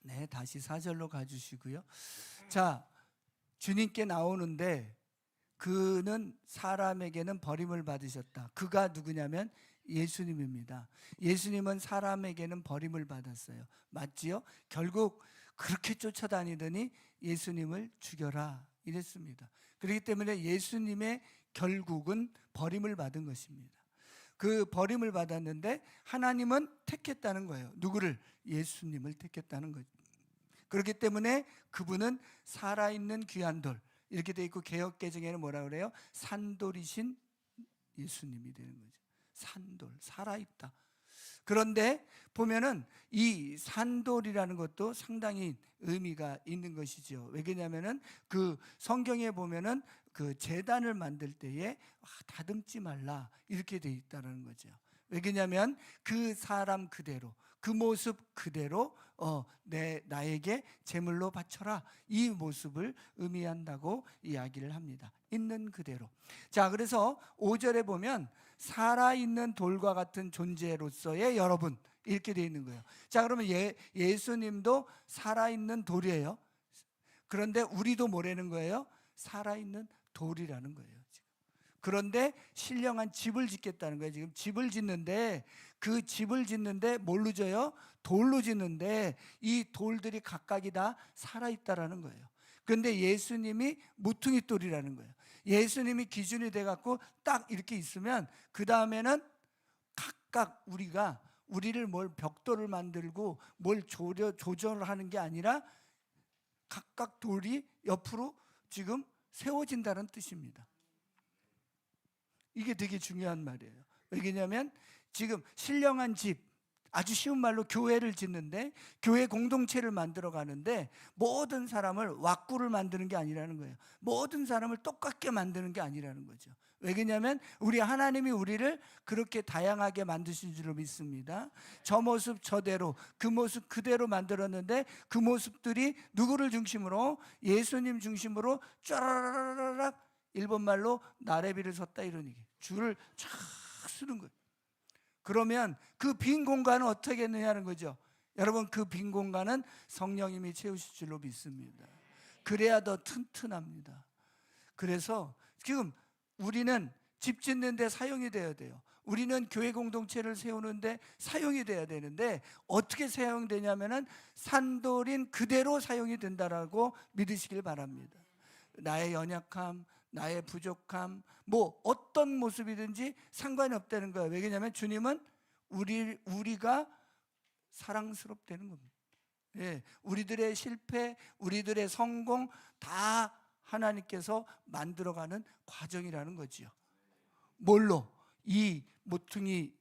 A: 네, 다시 4절로 가주시고요. 자, 주님께 나오는데 그는 사람에게는 버림을 받으셨다. 그가 누구냐면 예수님입니다. 예수님은 사람에게는 버림을 받았어요. 맞지요? 결국 그렇게 쫓아다니더니 예수님을 죽여라 이랬습니다. 그렇기 때문에 예수님의 결국은 버림을 받은 것입니다. 그 버림을 받았는데 하나님은 택했다는 거예요. 누구를? 예수님을 택했다는 거죠. 그렇기 때문에 그분은 살아있는 귀한 돌, 이렇게 돼 있고 개역개정에는 뭐라 그래요? 산돌이신 예수님이 되는 거죠. 산돌, 살아있다. 그런데 보면은 이 산돌이라는 것도 상당히 의미가 있는 것이죠. 왜냐면은 그 성경에 보면은 그 제단을 만들 때에 다듬지 말라 이렇게 돼 있다는 거죠. 왜냐면 그 사람 그대로, 그 모습 그대로 나에게 제물로 바쳐라, 이 모습을 의미한다고 이야기를 합니다. 있는 그대로. 자, 그래서 5절에 보면 살아있는 돌과 같은 존재로서의 여러분 이렇게 되어 있는 거예요. 자, 그러면 예수님도 살아있는 돌이에요. 그런데 우리도 뭐라는 거예요? 살아있는 돌이라는 거예요. 그런데 신령한 집을 짓겠다는 거예요. 지금 집을 짓는데 그 집을 짓는데 뭘로 져요? 돌로 짓는데 이 돌들이 각각이 다 살아있다라는 거예요. 그런데 예수님이 무퉁이 돌이라는 거예요. 예수님이 기준이 돼갖고 딱 이렇게 있으면 그 다음에는 각각 우리를 뭘 벽돌을 만들고 뭘 조절을 하는 게 아니라 각각 돌이 옆으로 지금 세워진다는 뜻입니다. 이게 되게 중요한 말이에요. 왜냐하면 지금 신령한 집, 아주 쉬운 말로 교회를 짓는데 교회 공동체를 만들어 가는데 모든 사람을 왁구를 만드는 게 아니라는 거예요. 모든 사람을 똑같게 만드는 게 아니라는 거죠. 왜냐하면 우리 하나님이 우리를 그렇게 다양하게 만드신 줄로 믿습니다. 저 모습 저대로, 그 모습 그대로 만들었는데 그 모습들이 누구를 중심으로? 예수님 중심으로 쫘라라락, 일본말로 나래비를 섰다 이런 얘기. 줄을 쫙 쓰는 거예요. 그러면 그 빈 공간은 어떻게 했느냐는 거죠. 여러분, 그 빈 공간은 성령님이 채우실 줄로 믿습니다. 그래야 더 튼튼합니다. 그래서 지금 우리는 집 짓는 데 사용이 되어야 돼요. 우리는 교회 공동체를 세우는데 사용이 돼야 되는데 어떻게 사용되냐면은 산돌인 그대로 사용이 된다라고 믿으시길 바랍니다. 나의 연약함, 나의 부족함, 뭐 어떤 모습이든지 상관이 없다는 거예요. 왜냐하면 주님은 우리가 사랑스럽다는 겁니다. 예, 우리들의 실패, 우리들의 성공 다 하나님께서 만들어가는 과정이라는 거지요. 뭘로? 이 모퉁이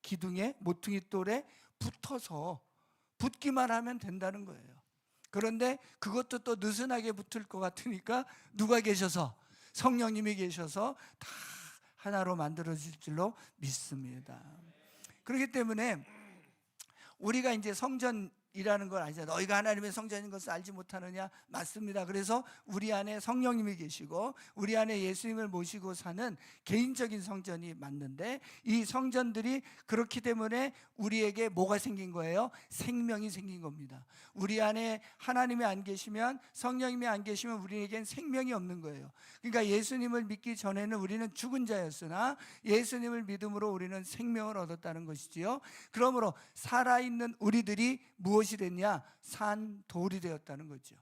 A: 기둥에, 모퉁이 돌에 붙어서 붙기만 하면 된다는 거예요. 그런데 그것도 또 느슨하게 붙을 것 같으니까 누가 계셔서? 성령님이 계셔서 다 하나로 만들어질 줄로 믿습니다. 그렇기 때문에 우리가 이제 성전이라는 걸 알잖아요. 너희가 하나님의 성전인 것을 알지 못하느냐? 맞습니다. 그래서 우리 안에 성령님이 계시고 우리 안에 예수님을 모시고 사는 개인적인 성전이 맞는데, 이 성전들이 그렇기 때문에 우리에게 뭐가 생긴 거예요? 생명이 생긴 겁니다. 우리 안에 하나님이 안 계시면, 성령님이 안 계시면 우리에겐 생명이 없는 거예요. 그러니까 예수님을 믿기 전에는 우리는 죽은 자였으나 예수님을 믿음으로 우리는 생명을 얻었다는 것이지요. 그러므로 살아있는 우리들이 무엇이 됐냐? 산돌이 되었다는 거죠.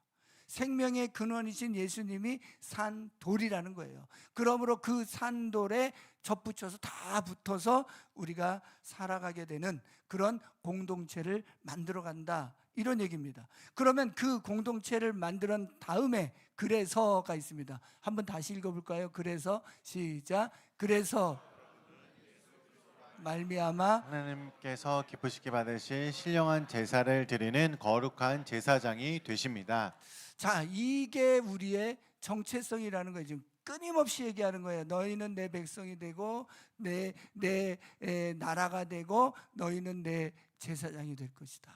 A: 생명의 근원이신 예수님이 산돌이라는 거예요. 그러므로 그 산돌에 접붙여서 다 붙어서 우리가 살아가게 되는 그런 공동체를 만들어간다, 이런 얘기입니다. 그러면 그 공동체를 만든 다음에 그래서가 있습니다. 한번 다시 읽어볼까요? 그래서, 시작. 그래서 말미암아
B: 하나님께서 기쁘시게 받으실 신령한 제사를 드리는 거룩한 제사장이 되십니다.
A: 자, 이게 우리의 정체성이라는 거예요. 지금 끊임없이 얘기하는 거예요. 너희는 내 백성이 되고 내 나라가 되고 너희는 내 제사장이 될 것이다.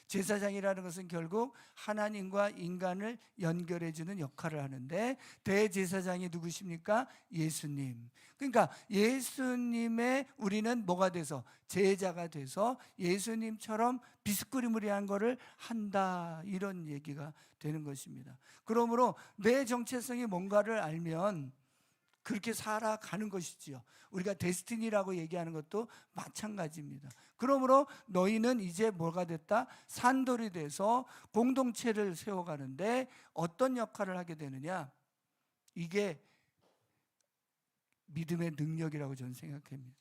A: 제사장이라는 것은 결국 하나님과 인간을 연결해 주는 역할을 하는데, 대제사장이 누구십니까? 예수님. 그러니까 예수님의 우리는 뭐가 돼서? 제자가 돼서 예수님처럼 비스꾸리무리한 거를 한다, 이런 얘기가 되는 것입니다. 그러므로 내 정체성이 뭔가를 알면 그렇게 살아가는 것이지요. 우리가 데스티니라고 얘기하는 것도 마찬가지입니다. 그러므로 너희는 이제 뭐가 됐다? 산돌이 돼서 공동체를 세워가는데 어떤 역할을 하게 되느냐? 이게 믿음의 능력이라고 저는 생각합니다.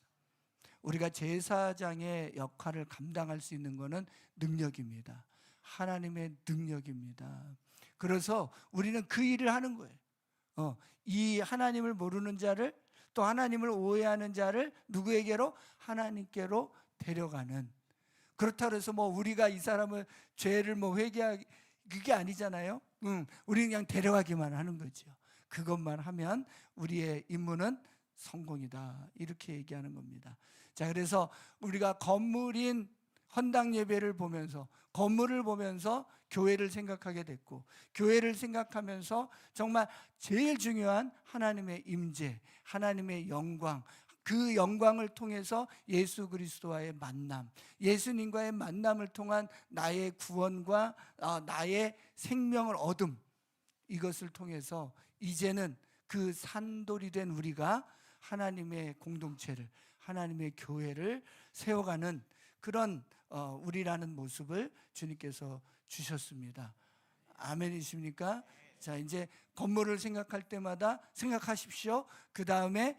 A: 우리가 제사장의 역할을 감당할 수 있는 것은 능력입니다. 하나님의 능력입니다. 그래서 우리는 그 일을 하는 거예요. 이 하나님을 모르는 자를, 또 하나님을 오해하는 자를 누구에게로? 하나님께로 데려가는. 그렇다고 해서 뭐 우리가 이 사람을 죄를 뭐 회개하기, 그게 아니잖아요. 우리는 그냥 데려가기만 하는 거죠. 그것만 하면 우리의 임무는 성공이다, 이렇게 얘기하는 겁니다. 자, 그래서 우리가 건물인 헌당 예배를 보면서, 건물을 보면서 교회를 생각하게 됐고, 교회를 생각하면서 정말 제일 중요한 하나님의 임재, 하나님의 영광, 그 영광을 통해서 예수 그리스도와의 만남, 예수님과의 만남을 통한 나의 구원과 나의 생명을 얻음, 이것을 통해서 이제는 그 산돌이 된 우리가 하나님의 공동체를, 하나님의 교회를 세워가는 그런 우리라는 모습을 주님께서 주셨습니다. 아멘이십니까? 자, 이제 건물을 생각할 때마다 생각하십시오. 그 다음에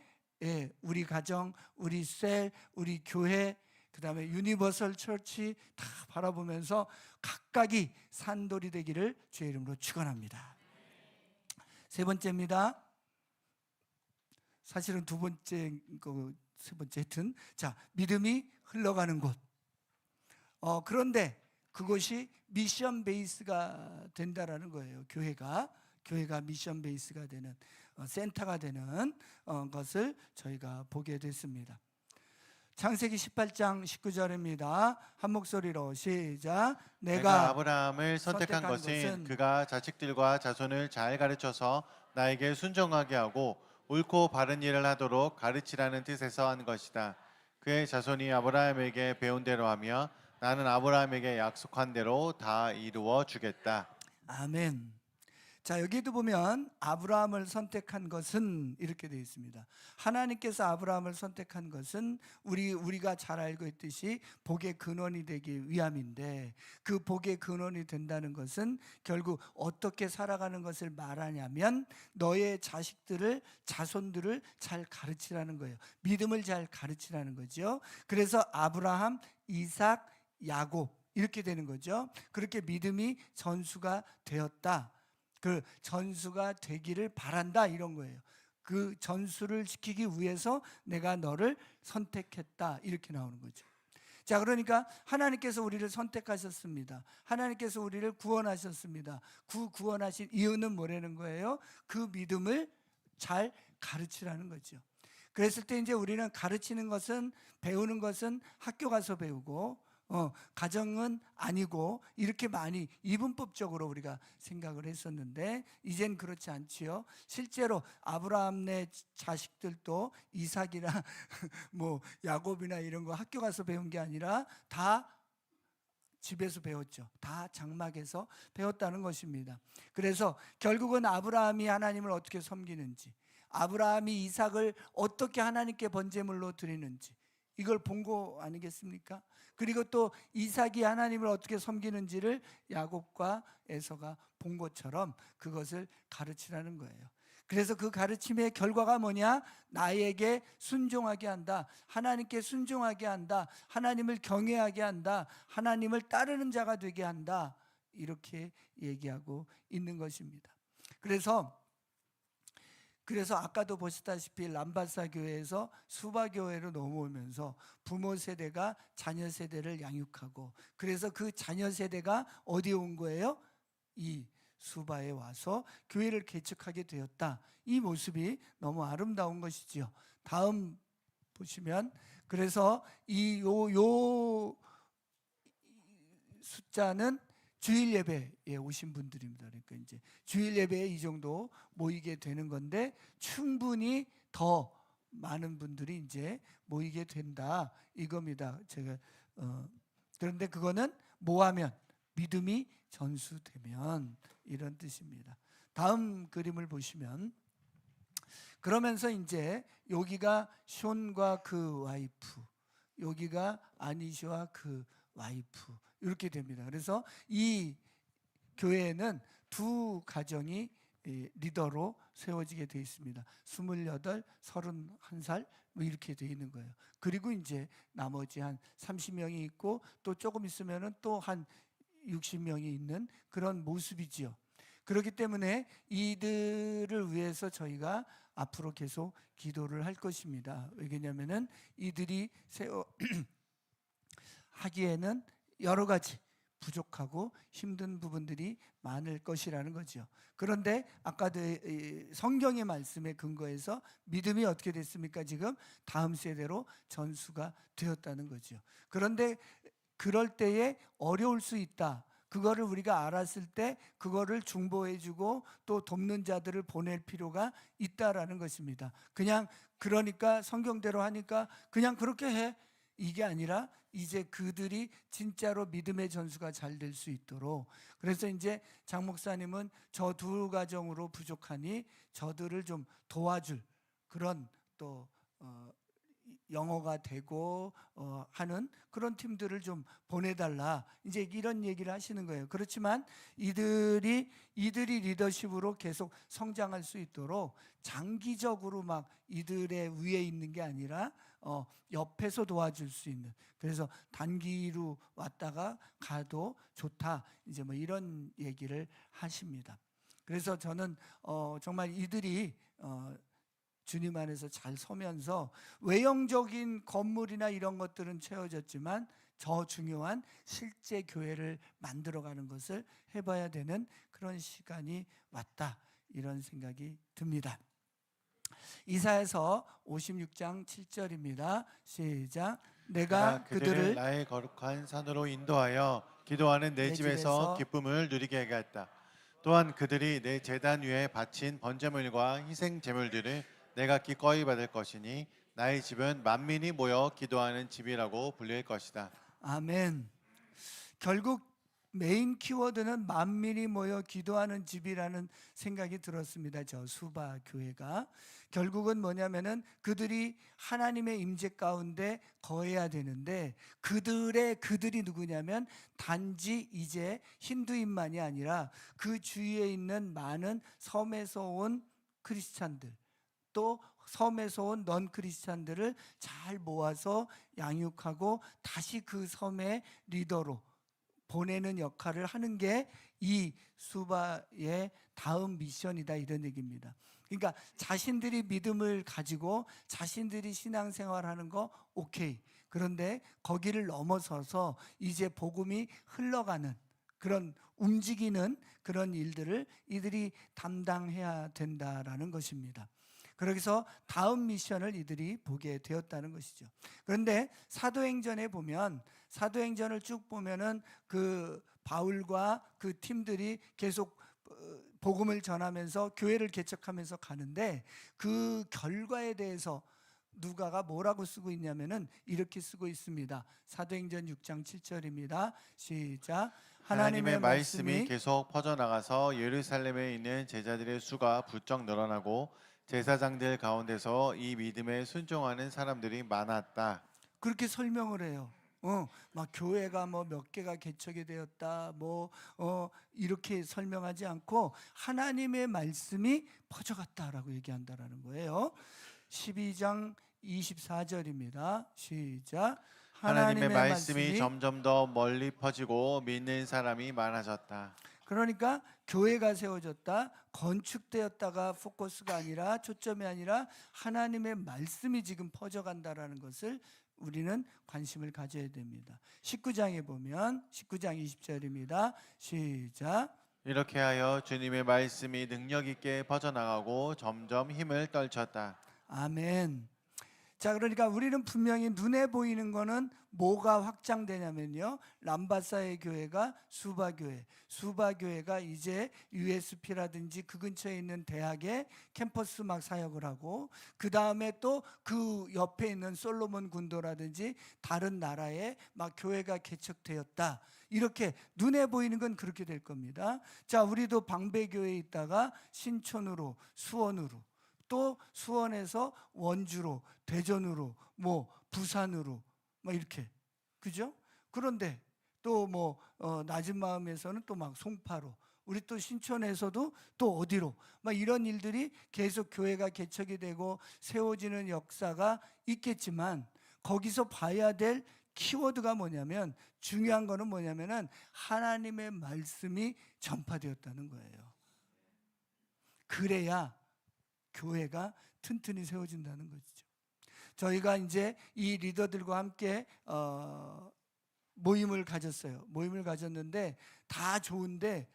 A: 우리 가정, 우리 셀, 우리 교회, 그 다음에 유니버설 처치 다 바라보면서 각각이 산돌이 되기를 주의 이름으로 축원합니다. 세 번째입니다. 사실은 두 번째, 세 번째 하여튼, 자, 믿음이 흘러가는 곳. 그런데 그것이 미션 베이스가 된다라는 거예요. 교회가 미션 베이스가 되는, 센터가 되는 것을 저희가 보게 됐습니다. 창세기 18장 19절입니다. 한 목소리로 시작.
B: 내가 아브라함을 선택한 것은 그가 자식들과 자손을 잘 가르쳐서 나에게 순종하게 하고 옳고 바른 일을 하도록 가르치라는 뜻에서 한 것이다. 그의 자손이 아브라함에게 배운 대로 하며 나는 아브라함에게 약속한 대로 다 이루어 주겠다.
A: 아멘. 자, 여기도 보면 아브라함을 선택한 것은 이렇게 되어 있습니다. 하나님께서 아브라함을 선택한 것은 우리가 잘 알고 있듯이 복의 근원이 되기 위함인데, 그 복의 근원이 된다는 것은 결국 어떻게 살아가는 것을 말하냐면 너의 자손들을 잘 가르치라는 거예요. 믿음을 잘 가르치라는 거죠. 그래서 아브라함, 이삭, 야곱 이렇게 되는 거죠. 그렇게 믿음이 전수가 되었다. 그 전수가 되기를 바란다 이런 거예요. 그 전수를 지키기 위해서 내가 너를 선택했다 이렇게 나오는 거죠. 자, 그러니까 하나님께서 우리를 선택하셨습니다. 하나님께서 우리를 구원하셨습니다. 구원하신 이유는 뭐라는 거예요? 그 믿음을 잘 가르치라는 거죠. 그랬을 때 이제 우리는 가르치는 것은, 배우는 것은 학교 가서 배우고 가정은 아니고 이렇게 많이 이분법적으로 우리가 생각을 했었는데 이젠 그렇지 않지요. 실제로 아브라함네 자식들도 이삭이나 뭐 야곱이나 이런 거 학교 가서 배운 게 아니라 다 집에서 배웠죠. 다 장막에서 배웠다는 것입니다. 그래서 결국은 아브라함이 하나님을 어떻게 섬기는지, 아브라함이 이삭을 어떻게 하나님께 번제물로 드리는지 이걸 본 거 아니겠습니까? 그리고 또 이삭이 하나님을 어떻게 섬기는지를 야곱과 에서가 본 것처럼 그것을 가르치라는 거예요. 그래서 그 가르침의 결과가 뭐냐? 나에게 순종하게 한다. 하나님께 순종하게 한다. 하나님을 경외하게 한다. 하나님을 따르는 자가 되게 한다. 이렇게 얘기하고 있는 것입니다. 그래서 아까도 보시다시피 람바사 교회에서 수바 교회로 넘어오면서 부모 세대가 자녀 세대를 양육하고, 그래서 그 자녀 세대가 어디에 온 거예요? 이 수바에 와서 교회를 개척하게 되었다. 이 모습이 너무 아름다운 것이지요. 다음 보시면, 그래서 요 숫자는 주일 예배에 오신 분들입니다. 그러니까 이제 주일 예배에 이 정도 모이게 되는 건데 충분히 더 많은 분들이 이제 모이게 된다 이겁니다. 제가 그런데 그거는 뭐하면? 믿음이 전수되면, 이런 뜻입니다. 다음 그림을 보시면, 그러면서 이제 여기가 숀과 그 와이프, 여기가 아니시와 그 와이프 이렇게 됩니다. 그래서 이 교회에는 두 가정이 리더로 세워지게 되어 있습니다. 28, 31살 뭐 이렇게 되어 있는 거예요. 그리고 이제 나머지 한 30명이 있고 또 조금 있으면은 또 한 60명이 있는 그런 모습이지요. 그렇기 때문에 이들을 위해서 저희가 앞으로 계속 기도를 할 것입니다. 왜냐하면은 이들이 하기에는 여러 가지 부족하고 힘든 부분들이 많을 것이라는 거죠. 그런데 아까도 성경의 말씀에 근거해서 믿음이 어떻게 됐습니까? 지금 다음 세대로 전수가 되었다는 거죠. 그런데 그럴 때에 어려울 수 있다. 그거를 우리가 알았을 때 그거를 중보해주고 또 돕는 자들을 보낼 필요가 있다라는 것입니다. 그냥 그러니까 성경대로 하니까 그냥 그렇게 해, 이게 아니라 이제 그들이 진짜로 믿음의 전수가 잘 될 수 있도록, 그래서 이제 장 목사님은 저 두 가정으로 부족하니 저들을 좀 도와줄 그런 또 영어가 되고 하는 그런 팀들을 좀 보내달라, 이제 이런 얘기를 하시는 거예요. 그렇지만 이들이 리더십으로 계속 성장할 수 있도록 장기적으로 막 이들의 위에 있는 게 아니라 옆에서 도와줄 수 있는, 그래서 단기로 왔다가 가도 좋다, 이제 뭐 이런 얘기를 하십니다. 그래서 저는 정말 이들이 주님 안에서 잘 서면서 외형적인 건물이나 이런 것들은 채워졌지만 더 중요한 실제 교회를 만들어가는 것을 해봐야 되는 그런 시간이 왔다, 이런 생각이 듭니다. 이사야서 56장 7절입니다. 시작. 내가 그들을
B: 나의 거룩한 산으로 인도하여 기도하는 내 집에서 기쁨을 누리게 하겠다. 또한 그들이 내 제단 위에 바친 번제물과 희생 제물들을 내가 기꺼이 받을 것이니 나의 집은 만민이 모여 기도하는 집이라고 불릴 것이다.
A: 아멘. 결국 메인 키워드는 만민이 모여 기도하는 집이라는 생각이 들었습니다. 저 수바 교회가 결국은 뭐냐면은 그들이 하나님의 임재 가운데 거해야 되는데 그들이 누구냐면 단지 이제 힌두인만이 아니라 그 주위에 있는 많은 섬에서 온 크리스찬들, 또 섬에서 온 넌 크리스찬들을 잘 모아서 양육하고 다시 그 섬의 리더로 보내는 역할을 하는 게 이 수바의 다음 미션이다, 이런 얘기입니다. 그러니까 자신들이 믿음을 가지고 자신들이 신앙생활하는 거 오케이. 그런데 거기를 넘어서서 이제 복음이 흘러가는 그런 움직이는 그런 일들을 이들이 담당해야 된다라는 것입니다. 그래서 다음 미션을 이들이 보게 되었다는 것이죠. 그런데 사도행전에 보면, 사도행전을 쭉 보면은 그 바울과 그 팀들이 계속 복음을 전하면서 교회를 개척하면서 가는데 그 결과에 대해서 누가가 뭐라고 쓰고 있냐면은 이렇게 쓰고 있습니다. 사도행전 6장 7절입니다. 시작.
B: 하나님의 말씀이 계속 퍼져나가서 예루살렘에 있는 제자들의 수가 부쩍 늘어나고 제사장들 가운데서 이 믿음에 순종하는 사람들이 많았다.
A: 그렇게 설명을 해요. 막 교회가 뭐 몇 개가 개척이 되었다, 이렇게 설명하지 않고 하나님의 말씀이 퍼져갔다라고 얘기한다라는 거예요. 12장 24절입니다. 시작.
B: 하나님의 말씀이 점점 더 멀리 퍼지고 믿는 사람이 많아졌다.
A: 그러니까 교회가 세워졌다, 건축되었다가 포커스가 아니라, 초점이 아니라 하나님의 말씀이 지금 퍼져간다라는 것을 우리는 관심을 가져야 됩니다. 19장에 보면 19장 20절입니다. 시작.
B: 이렇게 하여 주님의 말씀이 능력 있게 퍼져나가고 점점 힘을 떨쳤다.
A: 아멘. 자, 그러니까 우리는 분명히 눈에 보이는 거는 뭐가 확장되냐면요, 람바사의 교회가 수바교회가 이제 USP라든지 그 근처에 있는 대학에 캠퍼스 막 사역을 하고, 그 다음에 또 그 옆에 있는 솔로몬 군도라든지 다른 나라에 막 교회가 개척되었다. 이렇게 눈에 보이는 건 그렇게 될 겁니다. 자, 우리도 방배교회에 있다가 신촌으로, 수원으로, 또 수원에서 원주로, 대전으로, 부산으로, 이렇게, 그죠? 그런데 또 낮은 마음에서는 또 막 송파로, 우리 또 신촌에서도 또 어디로, 이런 일들이 계속 교회가 개척이 되고 세워지는 역사가 있겠지만, 거기서 봐야 될 키워드가 뭐냐면, 중요한 거는 뭐냐면은 하나님의 말씀이 전파되었다는 거예요. 그래야 교회가 튼튼히 세워진다는 것이죠. 저희가 이제 이 리더들과 함께 모임을 가졌어요. 모임을 가졌는데 다 좋은데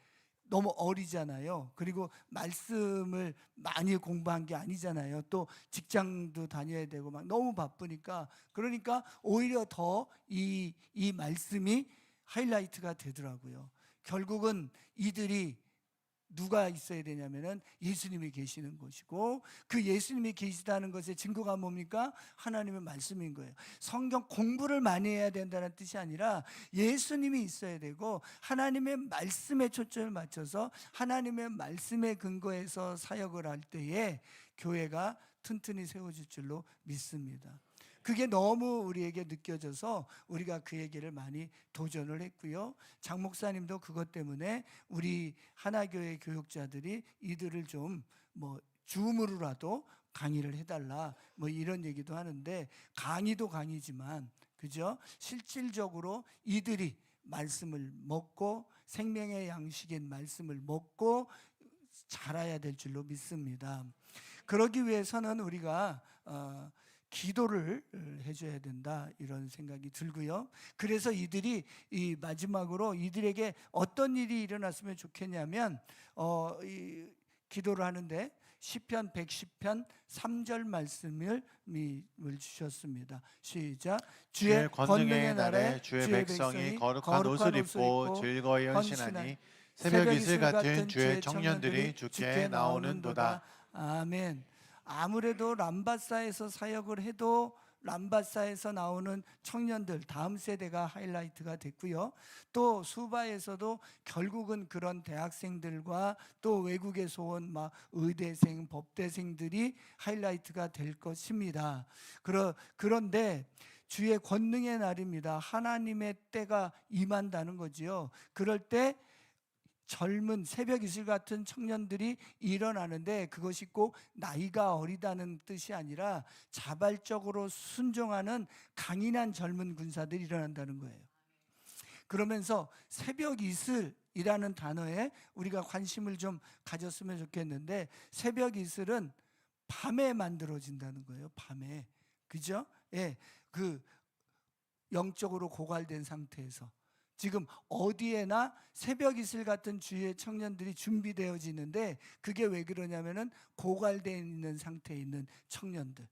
A: 너무 어리잖아요. 그리고 말씀을 많이 공부한 게 아니잖아요. 또 직장도 다녀야 되고 막 너무 바쁘니까, 그러니까 오히려 더 이 말씀이 하이라이트가 되더라고요. 결국은 이들이 누가 있어야 되냐면은 예수님이 계시는 곳이고, 그 예수님이 계시다는 것의 증거가 뭡니까? 하나님의 말씀인 거예요. 성경 공부를 많이 해야 된다는 뜻이 아니라 예수님이 있어야 되고, 하나님의 말씀에 초점을 맞춰서 하나님의 말씀에 근거해서 사역을 할 때에 교회가 튼튼히 세워질 줄로 믿습니다. 그게 너무 우리에게 느껴져서 우리가 그 얘기를 많이 도전을 했고요. 장 목사님도 그것 때문에 우리 하나교회 교육자들이 이들을 좀 줌으로라도 강의를 해달라, 이런 얘기도 하는데, 강의도 강의지만, 그죠? 실질적으로 이들이 말씀을 먹고 생명의 양식인 말씀을 먹고 자라야 될 줄로 믿습니다. 그러기 위해서는 우리가 기도를 해줘야 된다, 이런 생각이 들고요. 그래서 이들이 이 마지막으로 이들에게 어떤 일이 일어났으면 좋겠냐면, 이 기도를 하는데 시편 110편 3절 말씀을 주셨습니다. 시작.
B: 주의 권능의 날에 주의 백성이 거룩한 옷을 입고 즐거이 헌신하니 새벽 이슬 같은 주의 청년들이 주께 나오는도다.
A: 아멘. 아무래도 람바사에서 사역을 해도 람바사에서 나오는 청년들 다음 세대가 하이라이트가 됐고요. 또 수바에서도 결국은 그런 대학생들과 또 외국에서 온 막 의대생, 법대생들이 하이라이트가 될 것입니다. 그런데 주의 권능의 날입니다. 하나님의 때가 임한다는 거지요. 그럴 때 젊은 새벽 이슬 같은 청년들이 일어나는데 그것이 꼭 나이가 어리다는 뜻이 아니라 자발적으로 순종하는 강인한 젊은 군사들이 일어난다는 거예요. 그러면서 새벽 이슬이라는 단어에 우리가 관심을 좀 가졌으면 좋겠는데, 새벽 이슬은 밤에 만들어진다는 거예요. 밤에. 그죠? 예. 그 영적으로 고갈된 상태에서 지금 어디에나 새벽 이슬 같은 주의 청년들이 준비되어지는데, 그게 왜 그러냐면은 고갈되어 있는 상태에 있는 청년들,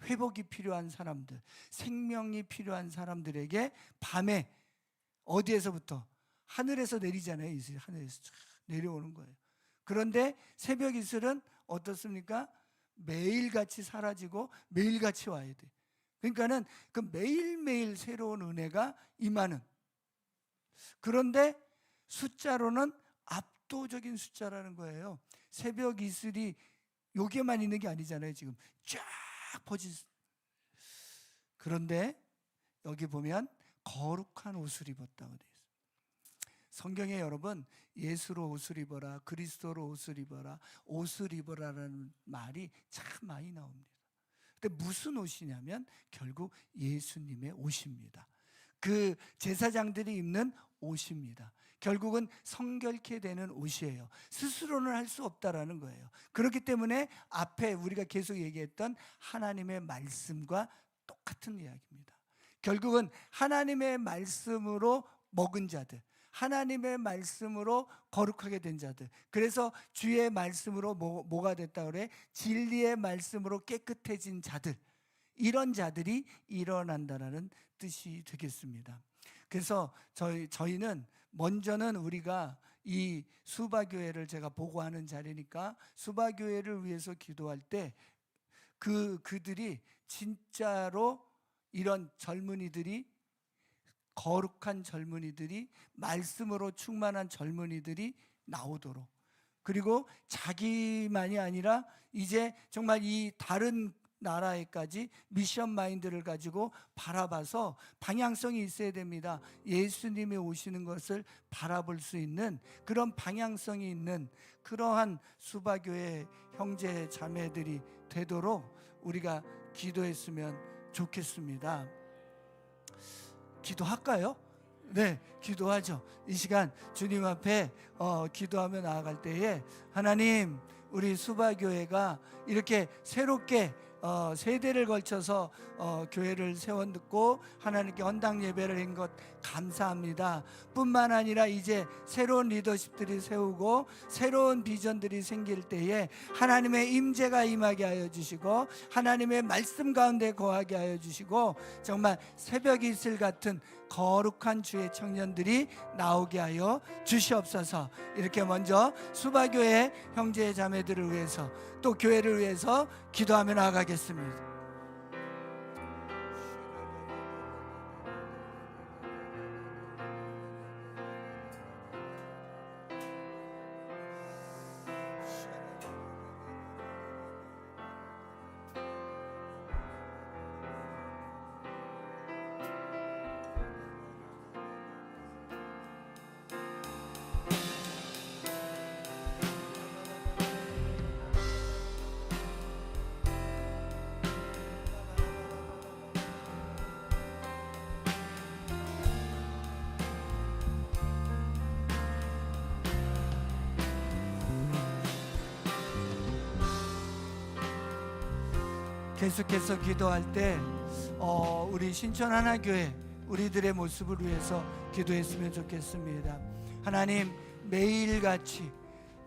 A: 회복이 필요한 사람들, 생명이 필요한 사람들에게 밤에 어디에서부터? 하늘에서 내리잖아요. 이슬이 하늘에서 쫙 내려오는 거예요. 그런데 새벽 이슬은 어떻습니까? 매일같이 사라지고 매일같이 와야 돼. 그러니까는 그 매일매일 새로운 은혜가 임하는, 그런데 숫자로는 압도적인 숫자라는 거예요. 새벽 이슬이 여기에만 있는 게 아니잖아요. 지금 쫙 퍼지. 그런데 여기 보면 거룩한 옷을 입었다고 되어 있어요. 성경에 여러분, 예수로 옷을 입어라, 그리스도로 옷을 입어라, 옷을 입어라라는 말이 참 많이 나옵니다. 근데 무슨 옷이냐면 결국 예수님의 옷입니다. 그 제사장들이 입는 옷입니다. 결국은 성결케 되는 옷이에요. 스스로는 할 수 없다라는 거예요. 그렇기 때문에 앞에 우리가 계속 얘기했던 하나님의 말씀과 똑같은 이야기입니다. 결국은 하나님의 말씀으로 먹은 자들, 하나님의 말씀으로 거룩하게 된 자들, 그래서 주의 말씀으로 뭐가 됐다 그래? 진리의 말씀으로 깨끗해진 자들, 이런 자들이 일어난다라는 뜻이 되겠습니다. 그래서 저희는 먼저는 우리가 이 수바교회를 제가 보고하는 자리니까 수바교회를 위해서 기도할 때 그들이 진짜로 이런 젊은이들이, 거룩한 젊은이들이, 말씀으로 충만한 젊은이들이 나오도록, 그리고 자기만이 아니라 이제 정말 이 다른 나라에까지 미션 마인드를 가지고 바라봐서 방향성이 있어야 됩니다. 예수님이 오시는 것을 바라볼 수 있는 그런 방향성이 있는 그러한 수바교회 형제 자매들이 되도록 우리가 기도했으면 좋겠습니다. 기도할까요? 네, 기도하죠. 이 시간 주님 앞에 기도하며 나아갈 때에, 하나님, 우리 수바교회가 이렇게 새롭게 세대를 걸쳐서 교회를 세워듣고 하나님께 헌당 예배를 한 것 감사합니다. 뿐만 아니라 이제 새로운 리더십들이 세우고 새로운 비전들이 생길 때에 하나님의 임재가 임하게 하여 주시고 하나님의 말씀 가운데 거하게 하여 주시고 정말 새벽 이슬 같은 거룩한 주의 청년들이 나오게 하여 주시옵소서. 이렇게 먼저 수바교회 형제 자매들을 위해서 또 교회를 위해서 기도하며 나아가겠습니다. 계속해서 기도할 때 우리 신천 하나교회 우리들의 모습을 위해서 기도했으면 좋겠습니다. 하나님, 매일같이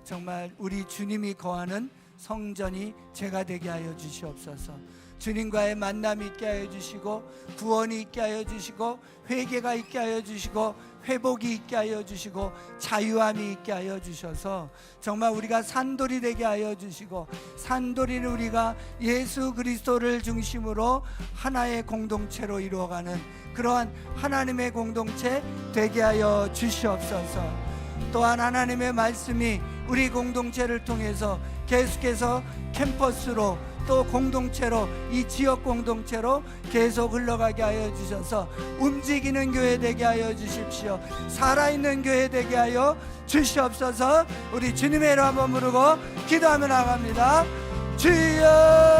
A: 정말 우리 주님이 거하는 성전이 제가 되게 하여 주시옵소서. 주님과의 만남이 있게 하여 주시고, 구원이 있게 하여 주시고, 회개가 있게 하여 주시고, 회복이 있게 하여 주시고, 자유함이 있게 하여 주셔서 정말 우리가 산돌이 되게 하여 주시고, 산돌이를 우리가 예수 그리스도를 중심으로 하나의 공동체로 이루어가는 그러한 하나님의 공동체 되게 하여 주시옵소서. 또한 하나님의 말씀이 우리 공동체를 통해서 계속해서 캠퍼스로, 또 공동체로, 이 지역 공동체로 계속 흘러가게 하여 주셔서 움직이는 교회 되게 하여 주십시오. 살아있는 교회 되게 하여 주시옵소서. 우리 주님의 이름 한번 부르고 기도하며 나갑니다. 주여,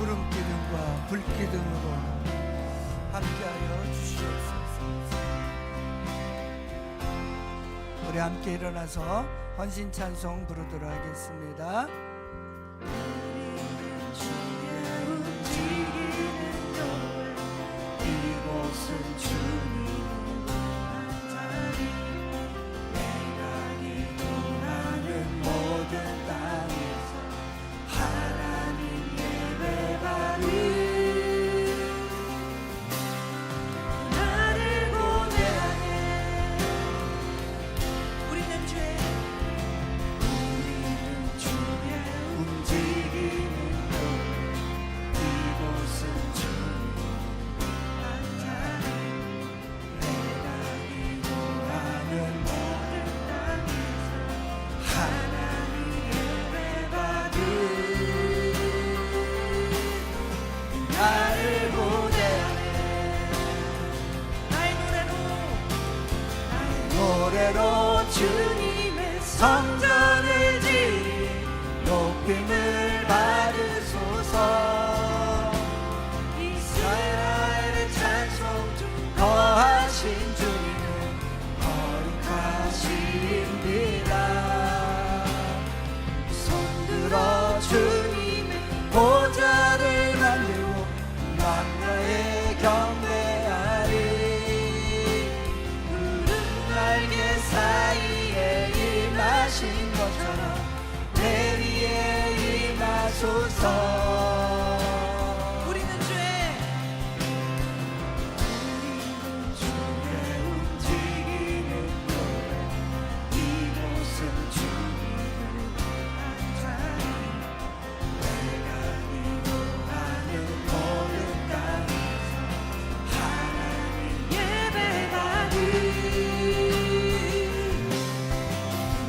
A: 구름기둥과 불기둥으로 함께하여 주시옵소서. 우리 함께 일어나서 헌신 찬송 부르도록 하겠습니다. 이곳은 주님을 한자리, 내가 기도하는 모든 땅에서 하나님 예배받는 나를 고대하네. 우리는 주의 움직이는 것, 이곳은 주님 한자리, 내가 기도하는 모든 땅에서 하나님 예배받는 나를 고대하네. 나의 노래로 주님의 성전을 지리 높임을 받으소서. 이스라엘의 찬송 중 거하신 주님은 거룩하십니다. 손들어 주님의 보좌를 만들고 만나에 경배하리. 푸른 날개 사이에 임하신 것처럼 내 위에 임하소서. 우리는 주의 움직이는 노래, 이곳은 주님을 한자리, 내가 기도하는 모든 땅에서 하나님 예배받으리.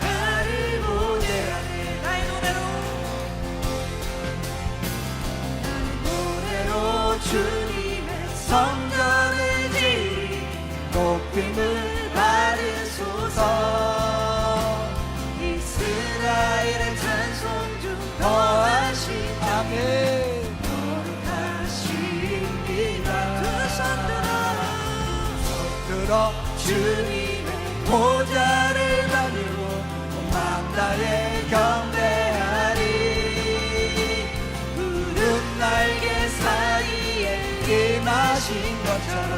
A: 나를 고대하네. 나의 노래로 주님의 성전을 지리 높임을 받으소서. 이스라엘의 찬송 중 거하신 아멘 거룩하십니다. 두 손 들어 주님의 보좌를 만들고 만나에 경배하리. 푸른 날개 사이에 임하신 것처럼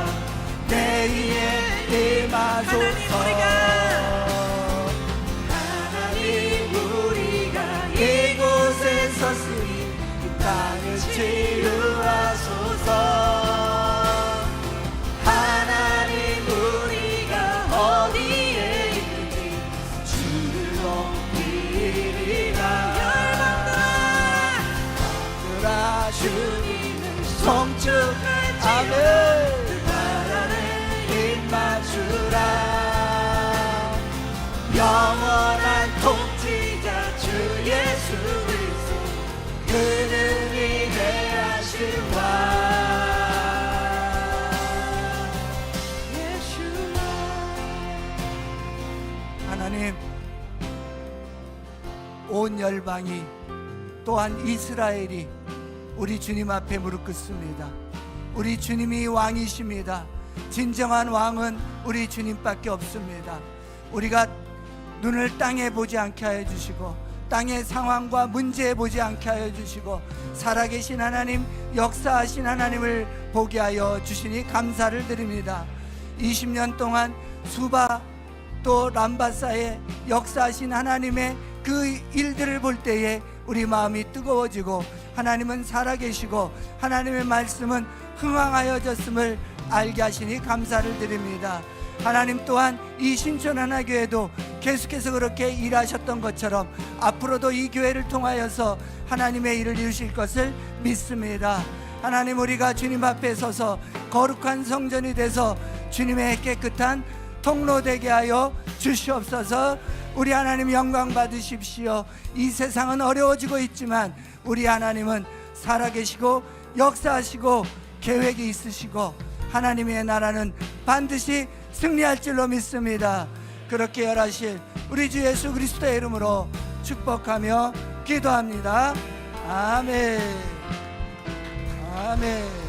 A: 내 위에 임하소서. 하나님 우리가 이곳에 섰으니 이 땅을 치유하소서. 하나님 우리가 어디에 있는지 주를 높이리라. 열방들아 주님을 송축할 아멘. 그 나라를 입맞추라. 영원한 통치자 주 예수 그리스도, 그는 위대하신 왕 예수와 온 열방이 또한 이스라엘이 우리 주님 앞에 무릎 꿇습니다. 우리 주님이 왕이십니다. 진정한 왕은 우리 주님밖에 없습니다. 우리가 눈을 땅에 보지 않게 하여 주시고 땅의 상황과 문제에 보지 않게 하여 주시고 살아계신 하나님, 역사하신 하나님을 보게 하여 주시니 감사를 드립니다. 20년 동안 수바 또 람바사의 역사하신 하나님의 그 일들을 볼 때에 우리 마음이 뜨거워지고 하나님은 살아계시고 하나님의 말씀은 흥왕하여졌음을 알게 하시니 감사를 드립니다. 하나님 또한 이 신촌 하나교회도 계속해서 그렇게 일하셨던 것처럼 앞으로도 이 교회를 통하여서 하나님의 일을 이루실 것을 믿습니다. 하나님, 우리가 주님 앞에 서서 거룩한 성전이 돼서 주님의 깨끗한 통로 되게 하여 주시옵소서. 우리 하나님 영광 받으십시오. 이 세상은 어려워지고 있지만 우리 하나님은 살아계시고 역사하시고 계획이 있으시고 하나님의 나라는 반드시 승리할 줄로 믿습니다. 그렇게 열하실 우리 주 예수 그리스도의 이름으로 축복하며 기도합니다. 아멘. 아멘.